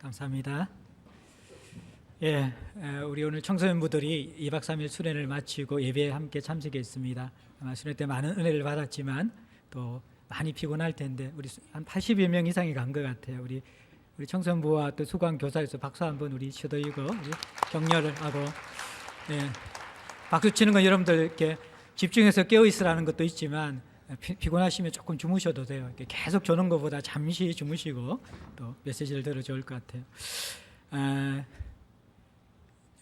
감사합니다. 예, 우리 오늘 청소년부들이 2박 3일 수련을 마치고 예배에 함께 참석했습니다. 아마 수련 때 많은 은혜를 받았지만 또 많이 피곤할 텐데 우리 한 80여 명 이상이 간 것 같아요. 우리 청소년부와 또 수강 교사에서 박수 한번 우리 쳐드리고 우리 격려를 하고, 예, 박수 치는 건 여러분들 이렇게 집중해서 깨어 있으라는 것도 있지만 피곤하시면 조금 주무셔도 돼요. 이렇게 계속 조는 것보다 잠시 주무시고 또 메시지를 들어 좋을 것 같아요.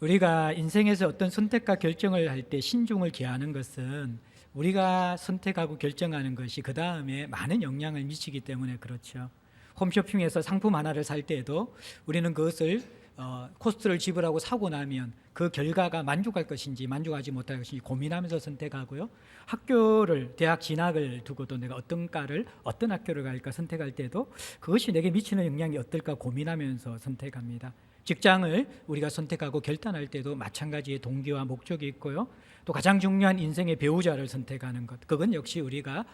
우리가 인생에서 어떤 선택과 결정을 할 때 신중을 기하는 것은 우리가 선택하고 결정하는 것이 그 다음에 많은 영향을 미치기 때문에 그렇죠. 홈쇼핑에서 상품 하나를 살 때에도 우리는 그것을 코스트를 지불하고 사고 나면 그 결과가 만족할 것인지 만족하지 못할 것인지 고민하면서 선택하고요. 학교를 대학 진학을 두고도 내가 어떤 학교를 갈까 선택할 때도 그것이 내게 미치는 영향이 어떨까 고민하면서 선택합니다. 직장을 우리가 선택하고 결단할 때도 마찬가지의 동기와 목적이 있고요. 또 가장 중요한 인생의 배우자를 선택하는 것, 그건 역시 우리가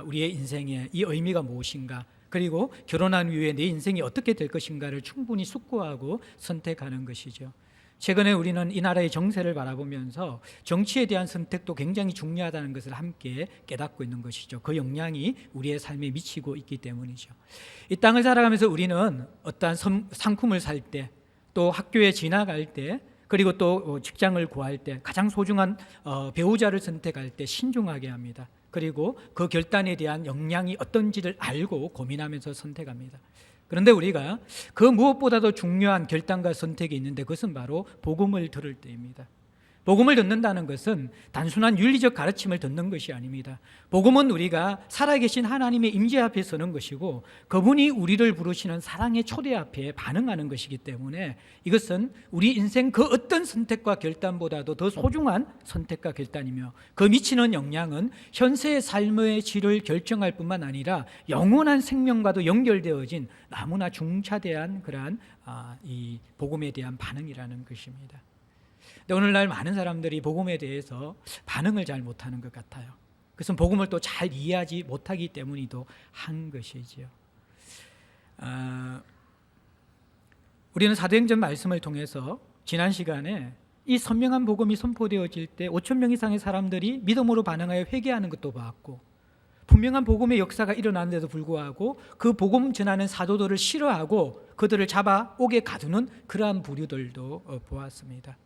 우리의 인생의 이 의미가 무엇인가, 그리고 결혼한 이후에 내 인생이 어떻게 될 것인가를 충분히 숙고하고 선택하는 것이죠. 최근에 우리는 이 나라의 정세를 바라보면서 정치에 대한 선택도 굉장히 중요하다는 것을 함께 깨닫고 있는 것이죠. 그 영향이 우리의 삶에 미치고 있기 때문이죠. 이 땅을 살아가면서 우리는 어떠한 상품을 살 때, 또 학교에 진학할 때, 그리고 또 직장을 구할 때 가장 소중한 배우자를 선택할 때 신중하게 합니다. 그리고 그 결단에 대한 영향이 어떤지를 알고 고민하면서 선택합니다. 그런데 우리가 그 무엇보다도 중요한 결단과 선택이 있는데 그것은 바로 복음을 들을 때입니다. 복음을 듣는다는 것은 단순한 윤리적 가르침을 듣는 것이 아닙니다. 복음은 우리가 살아계신 하나님의 임재 앞에 서는 것이고 그분이 우리를 부르시는 사랑의 초대 앞에 반응하는 것이기 때문에 이것은 우리 인생 그 어떤 선택과 결단보다도 더 소중한 선택과 결단이며 그 미치는 영향은 현세의 삶의 질을 결정할 뿐만 아니라 영원한 생명과도 연결되어진 너무나 중차대한 그러한 이 복음에 대한 반응이라는 것입니다. 근데 오늘날 많은 사람들이 복음에 대해서 반응을 잘 못하는 것 같아요. 그것은 복음을 또 잘 이해하지 못하기 때문이기도 한 것이지요. 우리는 사도행전 말씀을 통해서 지난 시간에 이 선명한 복음이 선포되어질 때 5천 명 이상의 사람들이 믿음으로 반응하여 회개하는 것도 봤고, 분명한 복음의 역사가 일어나는데도 불구하고 그 복음 전하는 사도들을 싫어하고 그들을 잡아 옥에 가두는 그러한 부류들도 보았습니다.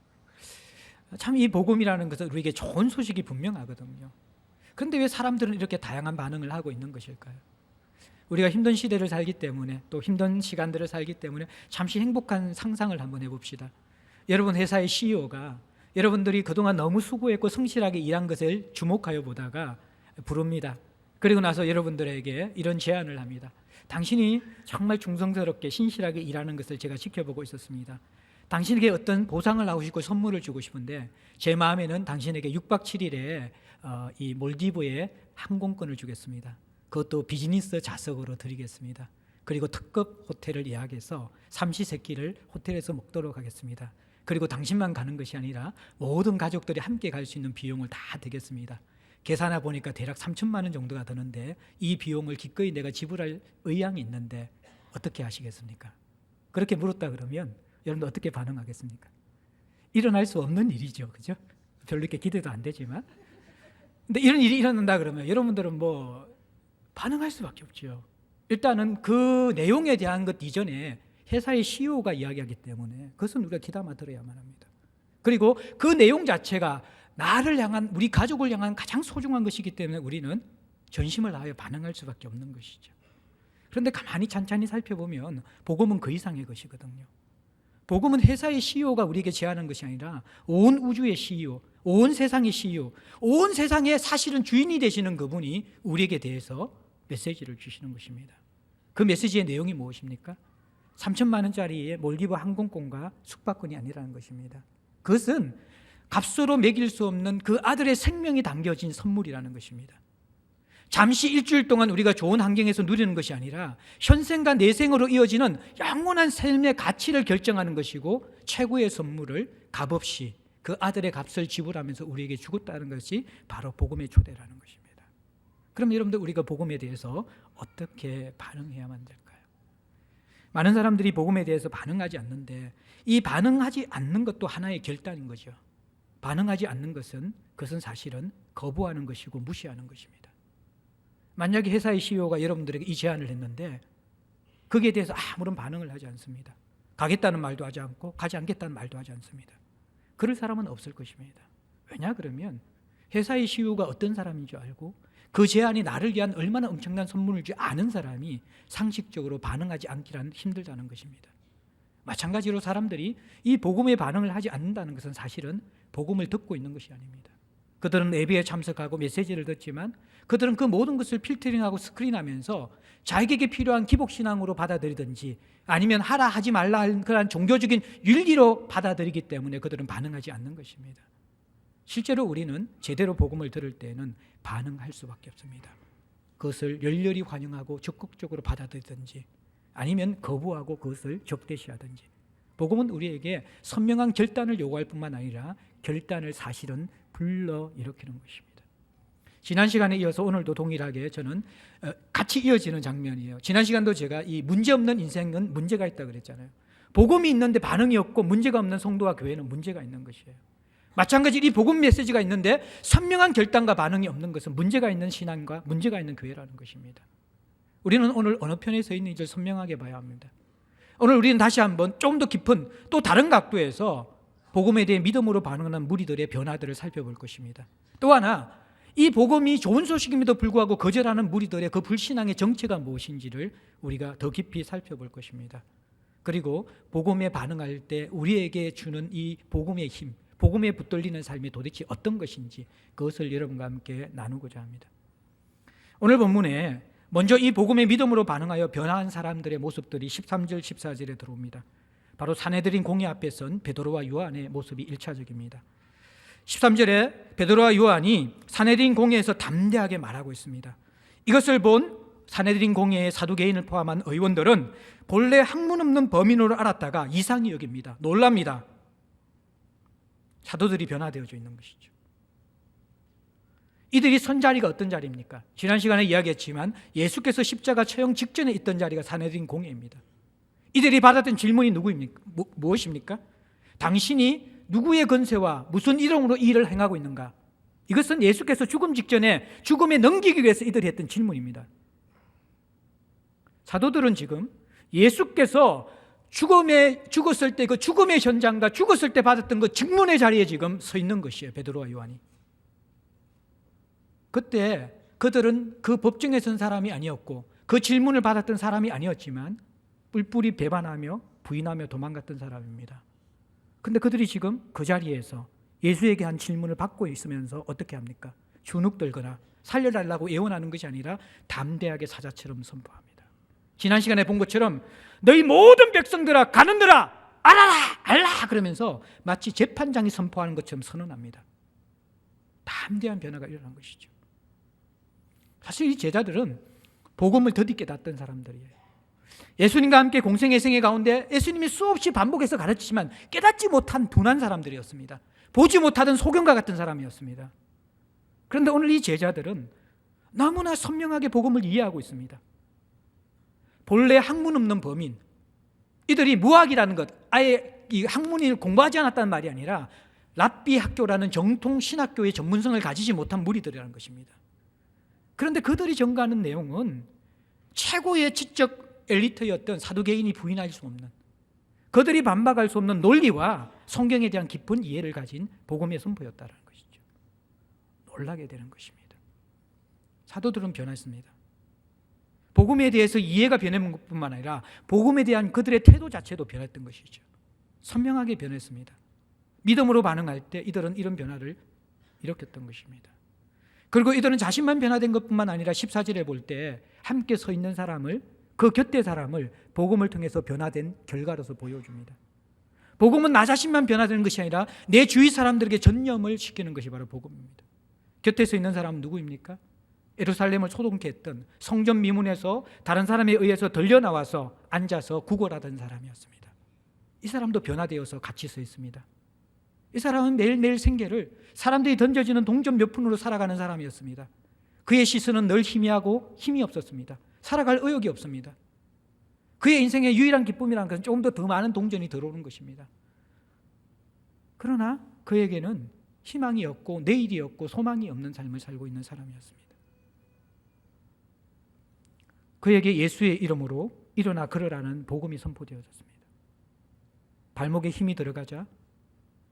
참 이 복음이라는 것은 우리에게 좋은 소식이 분명하거든요. 그런데 왜 사람들은 이렇게 다양한 반응을 하고 있는 것일까요? 우리가 힘든 시대를 살기 때문에, 또 힘든 시간들을 살기 때문에 잠시 행복한 상상을 한번 해봅시다. 여러분 회사의 CEO가 여러분들이 그동안 너무 수고했고 성실하게 일한 것을 주목하여 보다가 부릅니다. 그리고 나서 여러분들에게 이런 제안을 합니다. 당신이 정말 충성스럽게 신실하게 일하는 것을 제가 지켜보고 있었습니다. 당신에게 어떤 보상을 하고 싶고 선물을 주고 싶은데 제 마음에는 당신에게 6박 7일에 이 몰디브에 항공권을 주겠습니다. 그것도 비즈니스 좌석으로 드리겠습니다. 그리고 특급 호텔을 예약해서 삼시세끼를 호텔에서 먹도록 하겠습니다. 그리고 당신만 가는 것이 아니라 모든 가족들이 함께 갈 수 있는 비용을 다 대겠습니다. 계산해 보니까 대략 3천만 원 정도가 드는데 이 비용을 기꺼이 내가 지불할 의향이 있는데 어떻게 하시겠습니까? 그렇게 물었다 그러면 여러분들 어떻게 반응하겠습니까? 일어날 수 없는 일이죠, 그죠? 별로 이렇게 기대도 안 되지만, 근데 이런 일이 일어난다 그러면 여러분들은 뭐 반응할 수밖에 없죠. 일단은 그 내용에 대한 것 이전에 회사의 CEO가 이야기하기 때문에 그것은 우리가 귀담아 들어야만 합니다. 그리고 그 내용 자체가 나를 향한, 우리 가족을 향한 가장 소중한 것이기 때문에 우리는 전심을 다하여 반응할 수밖에 없는 것이죠. 그런데 가만히 찬찬히 살펴보면 복음은 그 이상의 것이거든요. 복음은 회사의 CEO가 우리에게 제안한 것이 아니라 온 우주의 CEO, 온 세상의 CEO, 온 세상의 사실은 주인이 되시는 그분이 우리에게 대해서 메시지를 주시는 것입니다. 그 메시지의 내용이 무엇입니까? 3천만 원짜리의 몰디브 항공권과 숙박권이 아니라는 것입니다. 그것은 값으로 매길 수 없는 그 아들의 생명이 담겨진 선물이라는 것입니다. 잠시 일주일 동안 우리가 좋은 환경에서 누리는 것이 아니라 현생과 내생으로 이어지는 영원한 삶의 가치를 결정하는 것이고 최고의 선물을 값없이 그 아들의 값을 지불하면서 우리에게 주었다는 것이 바로 복음의 초대라는 것입니다. 그럼 여러분들 우리가 복음에 대해서 어떻게 반응해야만 될까요? 많은 사람들이 복음에 대해서 반응하지 않는데 이 반응하지 않는 것도 하나의 결단인 거죠. 반응하지 않는 그것은 사실은 거부하는 것이고 무시하는 것입니다. 만약에 회사의 CEO가 여러분들에게 이 제안을 했는데 거기에 대해서 아무런 반응을 하지 않습니다. 가겠다는 말도 하지 않고 가지 않겠다는 말도 하지 않습니다. 그럴 사람은 없을 것입니다. 왜냐 그러면 회사의 CEO가 어떤 사람인 줄 알고 그 제안이 나를 위한 얼마나 엄청난 선물일 줄 아는 사람이 상식적으로 반응하지 않기란 힘들다는 것입니다. 마찬가지로 사람들이 이 복음에 반응을 하지 않는다는 것은 사실은 복음을 듣고 있는 것이 아닙니다. 그들은 예배에 참석하고 메시지를 듣지만 그들은 그 모든 것을 필터링하고 스크린하면서 자기에게 필요한 기복신앙으로 받아들이든지 아니면 하라 하지 말라 할 그런 종교적인 윤리로 받아들이기 때문에 그들은 반응하지 않는 것입니다. 실제로 우리는 제대로 복음을 들을 때는 반응할 수밖에 없습니다. 그것을 열렬히 환영하고 적극적으로 받아들이든지 아니면 거부하고 그것을 적대시하든지. 복음은 우리에게 선명한 결단을 요구할 뿐만 아니라 결단을 사실은 불러일으키는 것입니다. 지난 시간에 이어서 오늘도 동일하게 저는 같이 이어지는 장면이에요. 지난 시간도 제가 이 문제없는 인생은 문제가 있다고 그랬잖아요. 복음이 있는데 반응이 없고 문제가 없는 성도와 교회는 문제가 있는 것이에요. 마찬가지로 이 복음 메시지가 있는데 선명한 결단과 반응이 없는 것은 문제가 있는 신앙과 문제가 있는 교회라는 것입니다. 우리는 오늘 어느 편에 서 있는지를 선명하게 봐야 합니다. 오늘 우리는 다시 한번 좀 더 깊은 또 다른 각도에서 복음에 대해 믿음으로 반응하는 무리들의 변화들을 살펴볼 것입니다. 또 하나 이 복음이 좋은 소식임에도 불구하고 거절하는 무리들의 그 불신앙의 정체가 무엇인지를 우리가 더 깊이 살펴볼 것입니다. 그리고 복음에 반응할 때 우리에게 주는 이 복음의 힘, 복음에 붙들리는 삶이 도대체 어떤 것인지 그것을 여러분과 함께 나누고자 합니다. 오늘 본문에 먼저 이 복음의 믿음으로 반응하여 변화한 사람들의 모습들이 13절 14절에 들어옵니다. 바로 산헤드린 공회 앞에 선 베드로와 요한의 모습이 1차적입니다. 13절에 베드로와 요한이 산헤드린 공회에서 담대하게 말하고 있습니다. 이것을 본 산헤드린 공회의 사두개인을 포함한 의원들은 본래 학문 없는 범인으로 알았다가 이상히 여깁니다. 놀랍니다. 사도들이 변화되어져 있는 것이죠. 이들이 선 자리가 어떤 자리입니까? 지난 시간에 이야기했지만 예수께서 십자가 처형 직전에 있던 자리가 산헤드린 공회입니다. 이들이 받았던 질문이 누구입니까? 무엇입니까? 당신이 누구의 권세와 무슨 이름으로 이 일을 행하고 있는가? 이것은 예수께서 죽음 직전에 죽음에 넘기기 위해서 이들이 했던 질문입니다. 사도들은 지금 예수께서 죽음에 죽었을 때 그 죽음의 현장과 죽었을 때 받았던 그 직문의 자리에 지금 서 있는 것이에요. 베드로와 요한이. 그때 그들은 그 법정에 선 사람이 아니었고 그 질문을 받았던 사람이 아니었지만 뿔뿔이 배반하며 부인하며 도망갔던 사람입니다. 그런데 그들이 지금 그 자리에서 예수에게 한 질문을 받고 있으면서 어떻게 합니까? 주눅들거나 살려달라고 예언하는 것이 아니라 담대하게 사자처럼 선포합니다. 지난 시간에 본 것처럼 너희 모든 백성들아 가는들아 알아라 알라 그러면서 마치 재판장이 선포하는 것처럼 선언합니다. 담대한 변화가 일어난 것이죠. 사실 이 제자들은 복음을 더디 깨닫던 사람들이에요. 예수님과 함께 공생애생의 가운데 예수님이 수없이 반복해서 가르치지만 깨닫지 못한 둔한 사람들이었습니다. 보지 못하던 소경과 같은 사람이었습니다. 그런데 오늘 이 제자들은 너무나 선명하게 복음을 이해하고 있습니다. 본래 학문 없는 범인, 이들이 무학이라는 것, 아예 이 학문을 공부하지 않았다는 말이 아니라 랍비 학교라는 정통 신학교의 전문성을 가지지 못한 무리들이라는 것입니다. 그런데 그들이 전가하는 내용은 최고의 지적 엘리트였던 사두개인이 부인할 수 없는, 그들이 반박할 수 없는 논리와 성경에 대한 깊은 이해를 가진 복음의 선포였다는 것이죠. 놀라게 되는 것입니다. 사도들은 변했습니다. 복음에 대해서 이해가 변한 것뿐만 아니라 복음에 대한 그들의 태도 자체도 변했던 것이죠. 선명하게 변했습니다. 믿음으로 반응할 때 이들은 이런 변화를 일으켰던 것입니다. 그리고 이들은 자신만 변화된 것뿐만 아니라 14절에 볼 때 함께 서 있는 사람을, 그 곁에 사람을 복음을 통해서 변화된 결과로서 보여줍니다. 복음은 나 자신만 변화되는 것이 아니라 내 주위 사람들에게 전념을 시키는 것이 바로 복음입니다. 곁에 서 있는 사람은 누구입니까? 예루살렘을 소동케 했던 성전 미문에서 다른 사람에 의해서 들려나와서 앉아서 구걸하던 사람이었습니다. 이 사람도 변화되어서 같이 서 있습니다. 이 사람은 매일매일 생계를 사람들이 던져지는 동전 몇 푼으로 살아가는 사람이었습니다. 그의 시선은 늘 희미하고 힘이 없었습니다. 살아갈 의욕이 없습니다. 그의 인생의 유일한 기쁨이라는 것은 조금 더 많은 동전이 들어오는 것입니다. 그러나 그에게는 희망이 없고 내일이 없고 소망이 없는 삶을 살고 있는 사람이었습니다. 그에게 예수의 이름으로 일어나 걸으라는 복음이 선포되어졌습니다. 발목에 힘이 들어가자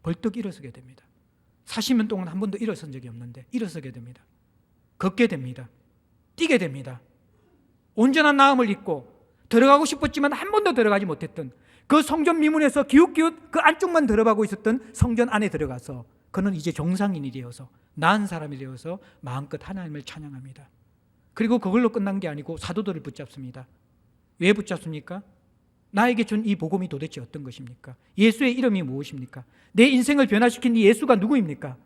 벌떡 일어서게 됩니다. 40년 동안 한 번도 일어선 적이 없는데 일어서게 됩니다. 걷게 됩니다. 뛰게 됩니다. 온전한 마음을 입고 들어가고 싶었지만 한 번도 들어가지 못했던 그 성전 미문에서 기웃기웃 그 안쪽만 들어가고 있었던 성전 안에 들어가서 그는 이제 정상인이 되어서 나은 사람이 되어서 마음껏 하나님을 찬양합니다. 그리고 그걸로 끝난 게 아니고 사도들을 붙잡습니다. 왜 붙잡습니까? 나에게 준 이 복음이 도대체 어떤 것입니까? 예수의 이름이 무엇입니까? 내 인생을 변화시킨 이 예수가 누구입니까?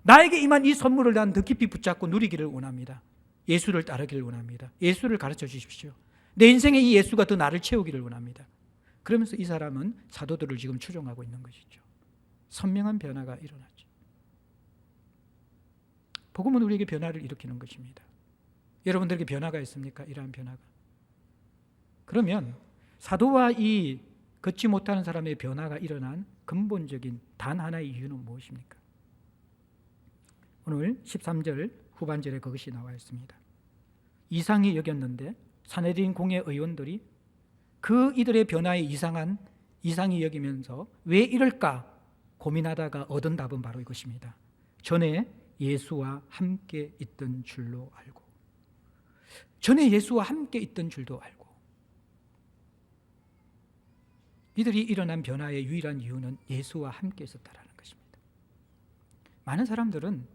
나에게 임한 이 선물을 난 더 깊이 붙잡고 누리기를 원합니다. 예수를 따르기를 원합니다. 예수를 가르쳐 주십시오. 내 인생의 이 예수가 더 나를 채우기를 원합니다. 그러면서 이 사람은 사도들을 지금 추종하고 있는 것이죠. 선명한 변화가 일어나죠. 복음은 우리에게 변화를 일으키는 것입니다. 여러분들에게 변화가 있습니까? 이러한 변화가. 그러면 사도와 이 걷지 못하는 사람의 변화가 일어난 근본적인 단 하나의 이유는 무엇입니까? 오늘 13절 후반절에 그것이 나와 있습니다. 이상히 여겼는데 사내린 공회 의원들이 그 이들의 변화에 이상히 여기면서 왜 이럴까 고민하다가 얻은 답은 바로 이것입니다. 전에 예수와 함께 있던 줄로 알고, 전에 예수와 함께 있던 줄도 알고. 이들이 일어난 변화의 유일한 이유는 예수와 함께 있었다라는 것입니다. 많은 사람들은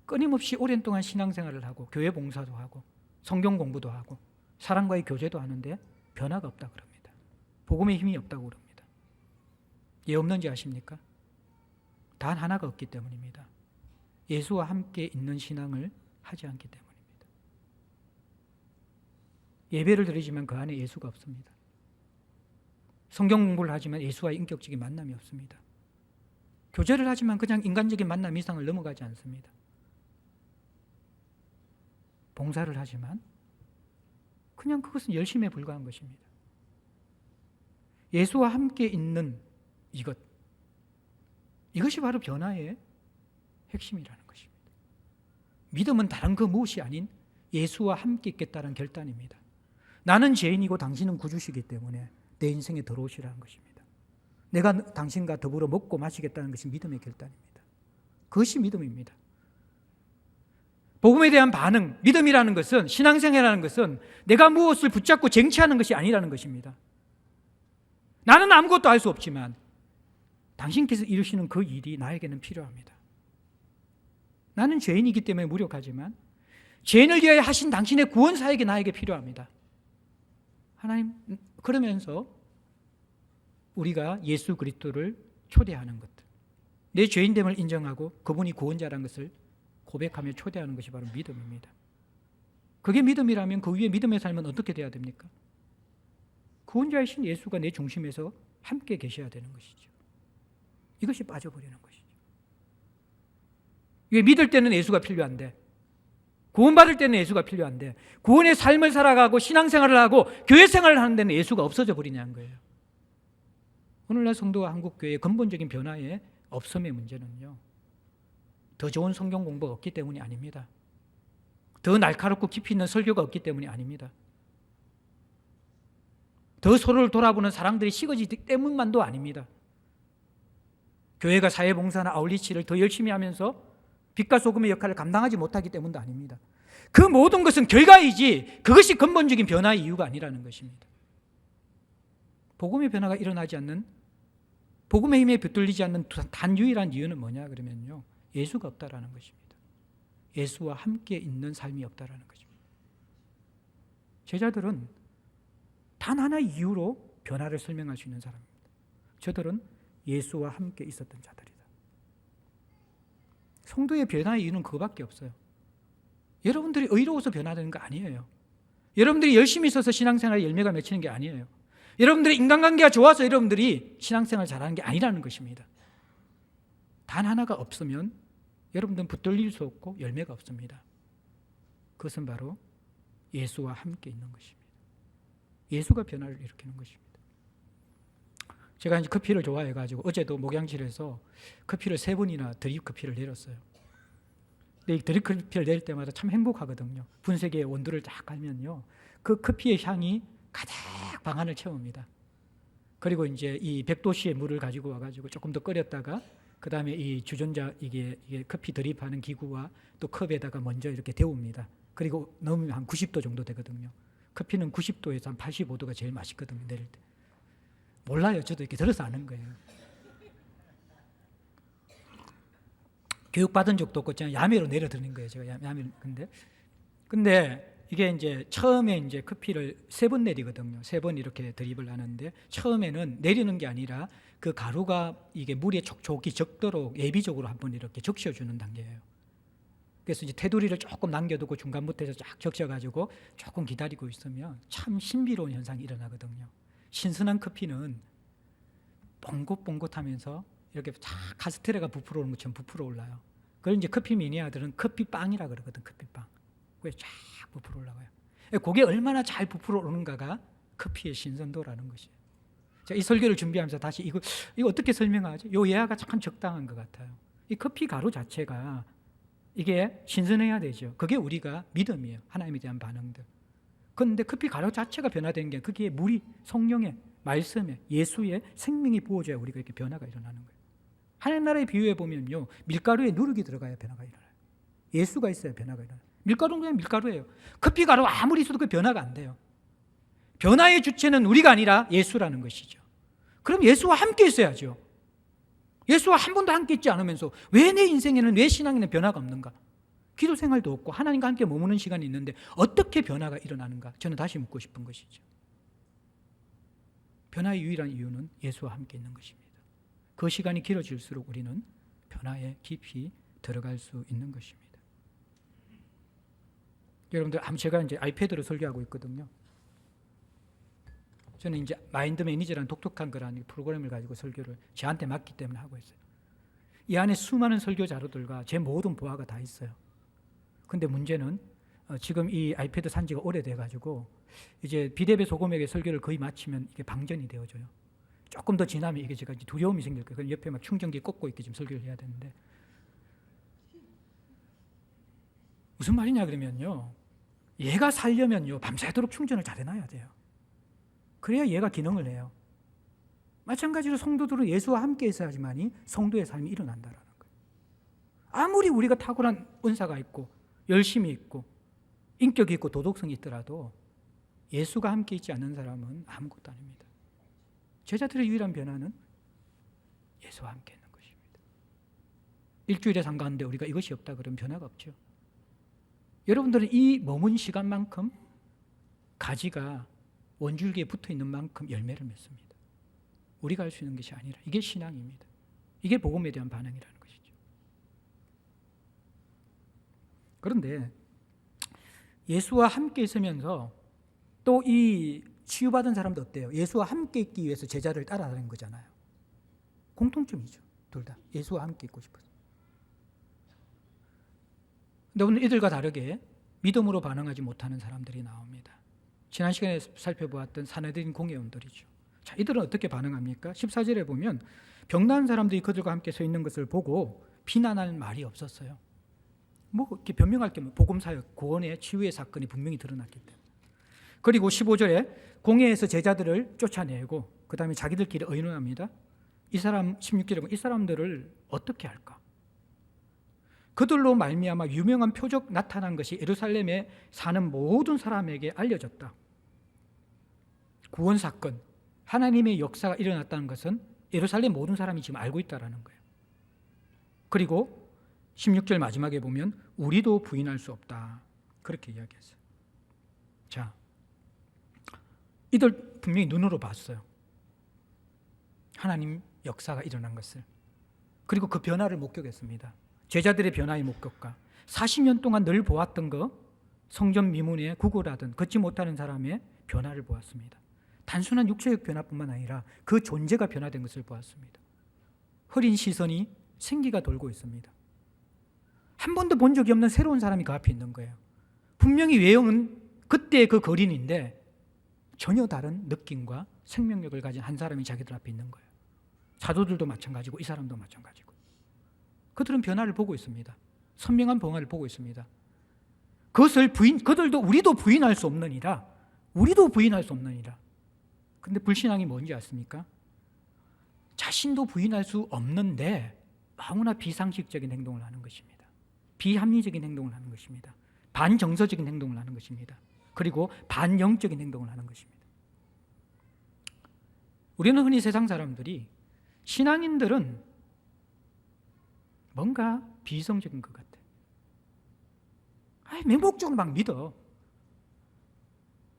끊임없이 오랜 동안 신앙생활을 하고 교회 봉사도 하고 성경 공부도 하고 사람과의 교제도 하는데 변화가 없다 그럽니다. 복음의 힘이 없다고 그럽니다. 왜 없는지 아십니까? 단 하나가 없기 때문입니다. 예수와 함께 있는 신앙을 하지 않기 때문입니다. 예배를 드리지만 그 안에 예수가 없습니다. 성경 공부를 하지만 예수와의 인격적인 만남이 없습니다. 교제를 하지만 그냥 인간적인 만남 이상을 넘어가지 않습니다. 봉사를 하지만 그냥 그것은 열심에 불과한 것입니다. 예수와 함께 있는 이것이 바로 변화의 핵심이라는 것입니다. 믿음은 다른 그 무엇이 아닌 예수와 함께 있겠다는 결단입니다. 나는 죄인이고 당신은 구주시기 때문에 내 인생에 들어오시라는 것입니다. 내가 당신과 더불어 먹고 마시겠다는 것이 믿음의 결단입니다. 그것이 믿음입니다. 복음에 대한 반응, 믿음이라는 것은, 신앙생활이라는 것은 내가 무엇을 붙잡고 쟁취하는 것이 아니라는 것입니다. 나는 아무것도 알 수 없지만 당신께서 이루시는 그 일이 나에게는 필요합니다. 나는 죄인이기 때문에 무력하지만 죄인을 위하여 하신 당신의 구원 사역이 나에게 필요합니다. 하나님, 그러면서 우리가 예수 그리스도를 초대하는 것, 내 죄인됨을 인정하고 그분이 구원자라는 것을 고백하며 초대하는 것이 바로 믿음입니다. 그게 믿음이라면 그 위에 믿음의 삶은 어떻게 돼야 됩니까? 구원자이신 예수가 내 중심에서 함께 계셔야 되는 것이죠. 이것이 빠져버리는 것이죠. 왜 믿을 때는 예수가 필요한데, 구원받을 때는 예수가 필요한데, 구원의 삶을 살아가고 신앙생활을 하고 교회 생활을 하는 데는 예수가 없어져 버리냐는 거예요. 오늘날 성도와 한국교회의 근본적인 변화의 없음의 문제는요, 더 좋은 성경 공부가 없기 때문이 아닙니다. 더 날카롭고 깊이 있는 설교가 없기 때문이 아닙니다. 더 서로를 돌아보는 사랑들이 식어지기 때문만도 아닙니다. 교회가 사회봉사나 아울리치를 더 열심히 하면서 빛과 소금의 역할을 감당하지 못하기 때문도 아닙니다. 그 모든 것은 결과이지 그것이 근본적인 변화의 이유가 아니라는 것입니다. 복음의 변화가 일어나지 않는, 복음의 힘에 붙들리지 않는 단 유일한 이유는 뭐냐 그러면요, 예수가 없다라는 것입니다. 예수와 함께 있는 삶이 없다라는 것입니다. 제자들은 단 하나의 이유로 변화를 설명할 수 있는 사람입니다. 저들은 예수와 함께 있었던 자들이다. 성도의 변화의 이유는 그거밖에 없어요. 여러분들이 의로워서 변화되는 거 아니에요. 여러분들이 열심히 있어서 신앙생활에 열매가 맺히는 게 아니에요. 여러분들의 인간관계가 좋아서 여러분들이 신앙생활을 잘하는 게 아니라는 것입니다. 단 하나가 없으면 여러분들은 붙들릴 수 없고 열매가 없습니다. 그것은 바로 예수와 함께 있는 것입니다. 예수가 변화를 일으키는 것입니다. 제가 이제 커피를 좋아해가지고 어제도 목양실에서 커피를 3번이나 드립 커피를 내렸어요. 근데 이 드립 커피를 내릴 때마다 참 행복하거든요. 분쇄기에 온도를 쫙 갈면요, 그 커피의 향이 가득 방 안을 채웁니다. 그리고 이제 이 100도씨의 물을 가지고 와가지고 조금 더 끓였다가 그 다음에 이 주전자 이게 커피 드립하는 기구와 또 컵에다가 먼저 이렇게 데웁니다. 그리고 넣으면 한 90도 정도 되거든요. 커피는 90도에서 한 85도가 제일 맛있거든요, 내릴 때. 몰라요. 저도 이렇게 들어서 아는 거예요. 교육받은 적도 없고 그냥 야매로 내려드는 거예요. 제가 야매. 근데 이게 이제 처음에 이제 커피를 3번 내리거든요. 3번 이렇게 드립을 하는데 처음에는 내리는 게 아니라 그 가루가 이게 물에 촉촉이 적도록 예비적으로 한번 이렇게 적셔주는 단계예요. 그래서 이제 테두리를 조금 남겨두고 중간부터 쫙 적셔가지고 조금 기다리고 있으면 참 신비로운 현상이 일어나거든요. 신선한 커피는 뻥긋뻥긋하면서 이렇게 쫙 카스테라가 부풀어 오는 것처럼 부풀어 올라요. 그걸 이제 커피 매니아들은 커피빵이라 그러거든. 커피빵. 그게 쫙 부풀어 올라가요. 그게 얼마나 잘 부풀어 오는가가 커피의 신선도라는 것이에요. 제가 이 설교를 준비하면서 다시 이거 어떻게 설명하지? 이 예화가 참 적당한 것 같아요. 이 커피 가루 자체가 이게 신선해야 되죠. 그게 우리가 믿음이에요. 하나님에 대한 반응들. 그런데 커피 가루 자체가 변화되는 게 그게 물이 성령의 말씀에 예수의 생명이 부어져야 우리가 이렇게 변화가 일어나는 거예요. 하나님 나라의 비유에 보면요, 밀가루에 누룩이 들어가야 변화가 일어나요. 예수가 있어야 변화가 일어나요. 밀가루는 그냥 밀가루예요. 커피 가루 아무리 있어도 그 변화가 안 돼요. 변화의 주체는 우리가 아니라 예수라는 것이죠. 그럼 예수와 함께 있어야죠. 예수와 한 번도 함께 있지 않으면서 왜 내 인생에는, 내 신앙에는 변화가 없는가? 기도 생활도 없고 하나님과 함께 머무는 시간이 있는데 어떻게 변화가 일어나는가? 저는 다시 묻고 싶은 것이죠. 변화의 유일한 이유는 예수와 함께 있는 것입니다. 그 시간이 길어질수록 우리는 변화에 깊이 들어갈 수 있는 것입니다. 여러분들, 제가 이제 아이패드로 설교하고 있거든요. 저는 이제 마인드 매니저라는 독특한 거라는 프로그램을 가지고 설교를 저한테 맡기 때문에 하고 있어요. 이 안에 수많은 설교 자료들과 제 모든 보화가 다 있어요. 근데 문제는 지금 이 아이패드 산 지가 오래돼가지고 이제 비대배 소금에게 설교를 거의 마치면 이게 방전이 되어져요. 조금 더 지나면 이게 제가 두려움이 생길 거예요. 옆에 막 충전기 꽂고 이렇게 지금 설교를 해야 되는데, 무슨 말이냐 그러면요, 얘가 살려면요 밤새도록 충전을 잘 해놔야 돼요. 그래야 얘가 기능을 해요. 마찬가지로 성도들은 예수와 함께 있어야지만이 성도의 삶이 일어난다는 거예요. 아무리 우리가 탁월한 은사가 있고 열심히 있고 인격이 있고 도덕성이 있더라도 예수가 함께 있지 않는 사람은 아무것도 아닙니다. 제자들의 유일한 변화는 예수와 함께 있는 것입니다. 일주일에 상가하는데 우리가 이것이 없다 그러면 변화가 없죠. 여러분들은 이 머문 시간만큼 가지가 원줄기에 붙어 있는 만큼 열매를 맺습니다. 우리가 할 수 있는 것이 아니라 이게 신앙입니다. 이게 복음에 대한 반응이라는 것이죠. 그런데 예수와 함께 있으면서 또 이 치유받은 사람도 어때요? 예수와 함께 있기 위해서 제자를 따라다니는 거잖아요. 공통점이죠. 둘 다 예수와 함께 있고 싶어서. 근데 오늘 이들과 다르게 믿음으로 반응하지 못하는 사람들이 나옵니다. 지난 시간에 살펴보았던 사내들인 공회원들이죠. 자, 이들은 어떻게 반응합니까? 14절에 보면 병나은 사람들이 그들과 함께 서 있는 것을 보고 비난할 말이 없었어요. 뭐 이렇게 변명할 게 복음 사역, 구원의 치유의 사건이 분명히 드러났기 때문에. 그리고 15절에 공회에서 제자들을 쫓아내고 그 다음에 자기들끼리 의논합니다. 이 사람 16절에 보면 이 사람들을 어떻게 할까? 그들로 말미암아 유명한 표적 나타난 것이 예루살렘에 사는 모든 사람에게 알려졌다. 구원 사건, 하나님의 역사가 일어났다는 것은 예루살렘 모든 사람이 지금 알고 있다는 거예요. 그리고 16절 마지막에 보면 우리도 부인할 수 없다. 그렇게 이야기했어요. 자, 이들 분명히 눈으로 봤어요. 하나님 역사가 일어난 것을. 그리고 그 변화를 목격했습니다. 제자들의 변화의 목격과 40년 동안 늘 보았던 거, 성전 미문에 구걸하던 걷지 못하는 사람의 변화를 보았습니다. 단순한 육체적 변화뿐만 아니라 그 존재가 변화된 것을 보았습니다. 흐린 시선이 생기가 돌고 있습니다. 한 번도 본 적이 없는 새로운 사람이 그 앞에 있는 거예요. 분명히 외형은 그때의 그 거린인데 전혀 다른 느낌과 생명력을 가진 한 사람이 자기들 앞에 있는 거예요. 사도들도 마찬가지고 이 사람도 마찬가지고. 그들은 변화를 보고 있습니다. 선명한 변화를 보고 있습니다. 그들도 우리도 부인할 수 없느니라. 우리도 부인할 수 없느니라. 근데 불신앙이 뭔지 아십니까? 자신도 부인할 수 없는데 너무나 비상식적인 행동을 하는 것입니다. 비합리적인 행동을 하는 것입니다. 반정서적인 행동을 하는 것입니다. 그리고 반영적인 행동을 하는 것입니다. 우리는 흔히 세상 사람들이 신앙인들은 뭔가 비이성적인 것 같아. 맹목적으로 막 믿어.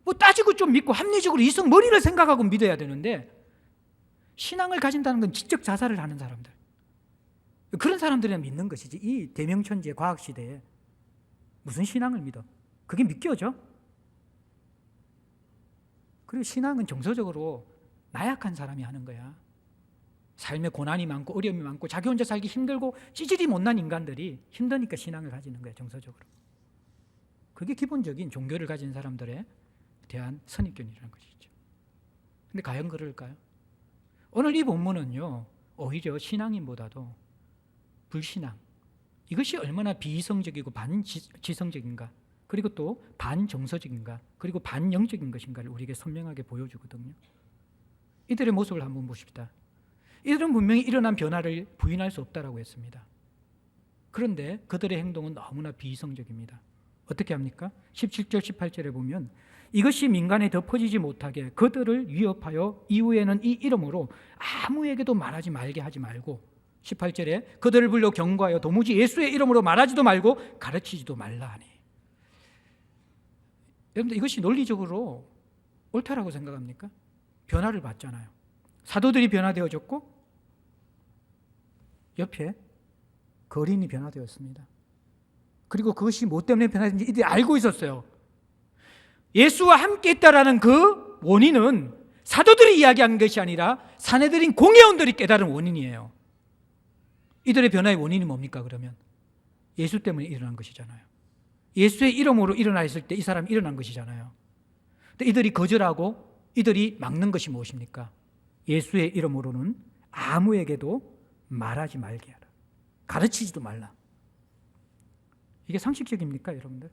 뭐 따지고 좀 믿고 합리적으로 이성 머리를 생각하고 믿어야 되는데 신앙을 가진다는 건 지적 자살을 하는 사람들. 그런 사람들은 믿는 것이지. 이 대명천지의 과학시대에 무슨 신앙을 믿어? 그게 믿겨져? 그리고 신앙은 정서적으로 나약한 사람이 하는 거야. 삶에 고난이 많고 어려움이 많고 자기 혼자 살기 힘들고 찌질이 못난 인간들이 힘드니까 신앙을 가지는 거야, 정서적으로. 그게 기본적인 종교를 가진 사람들에 대한 선입견이라는 것이죠. 근데 과연 그럴까요? 오늘 이 본문은요, 오히려 신앙인보다도 불신앙, 이것이 얼마나 비이성적이고 반지성적인가, 그리고 또 반정서적인가, 그리고 반영적인 것인가를 우리에게 선명하게 보여주거든요. 이들의 모습을 한번 보십시다. 이들은 분명히 일어난 변화를 부인할 수 없다라고 했습니다. 그런데 그들의 행동은 너무나 비이성적입니다. 어떻게 합니까? 17절, 18절에 보면 이것이 민간에 더 퍼지지 못하게 그들을 위협하여 이후에는 이 이름으로 아무에게도 말하지 말게 하지 말고, 18절에 그들을 불러 경고하여 도무지 예수의 이름으로 말하지도 말고 가르치지도 말라 하니. 여러분들 이것이 논리적으로 옳다라고 생각합니까? 변화를 봤잖아요. 사도들이 변화되어졌고 옆에 거린이 변화되었습니다. 그리고 그것이 뭐 때문에 변화된지 이들이 알고 있었어요. 예수와 함께 있다라는 그 원인은 사도들이 이야기한 것이 아니라 사내들인 공회원들이 깨달은 원인이에요. 이들의 변화의 원인이 뭡니까 그러면? 예수 때문에 일어난 것이잖아요. 예수의 이름으로 일어나 있을 때 이 사람이 일어난 것이잖아요. 근데 이들이 거절하고 이들이 막는 것이 무엇입니까? 예수의 이름으로는 아무에게도 말하지 말게 하라. 가르치지도 말라. 이게 상식적입니까 여러분들?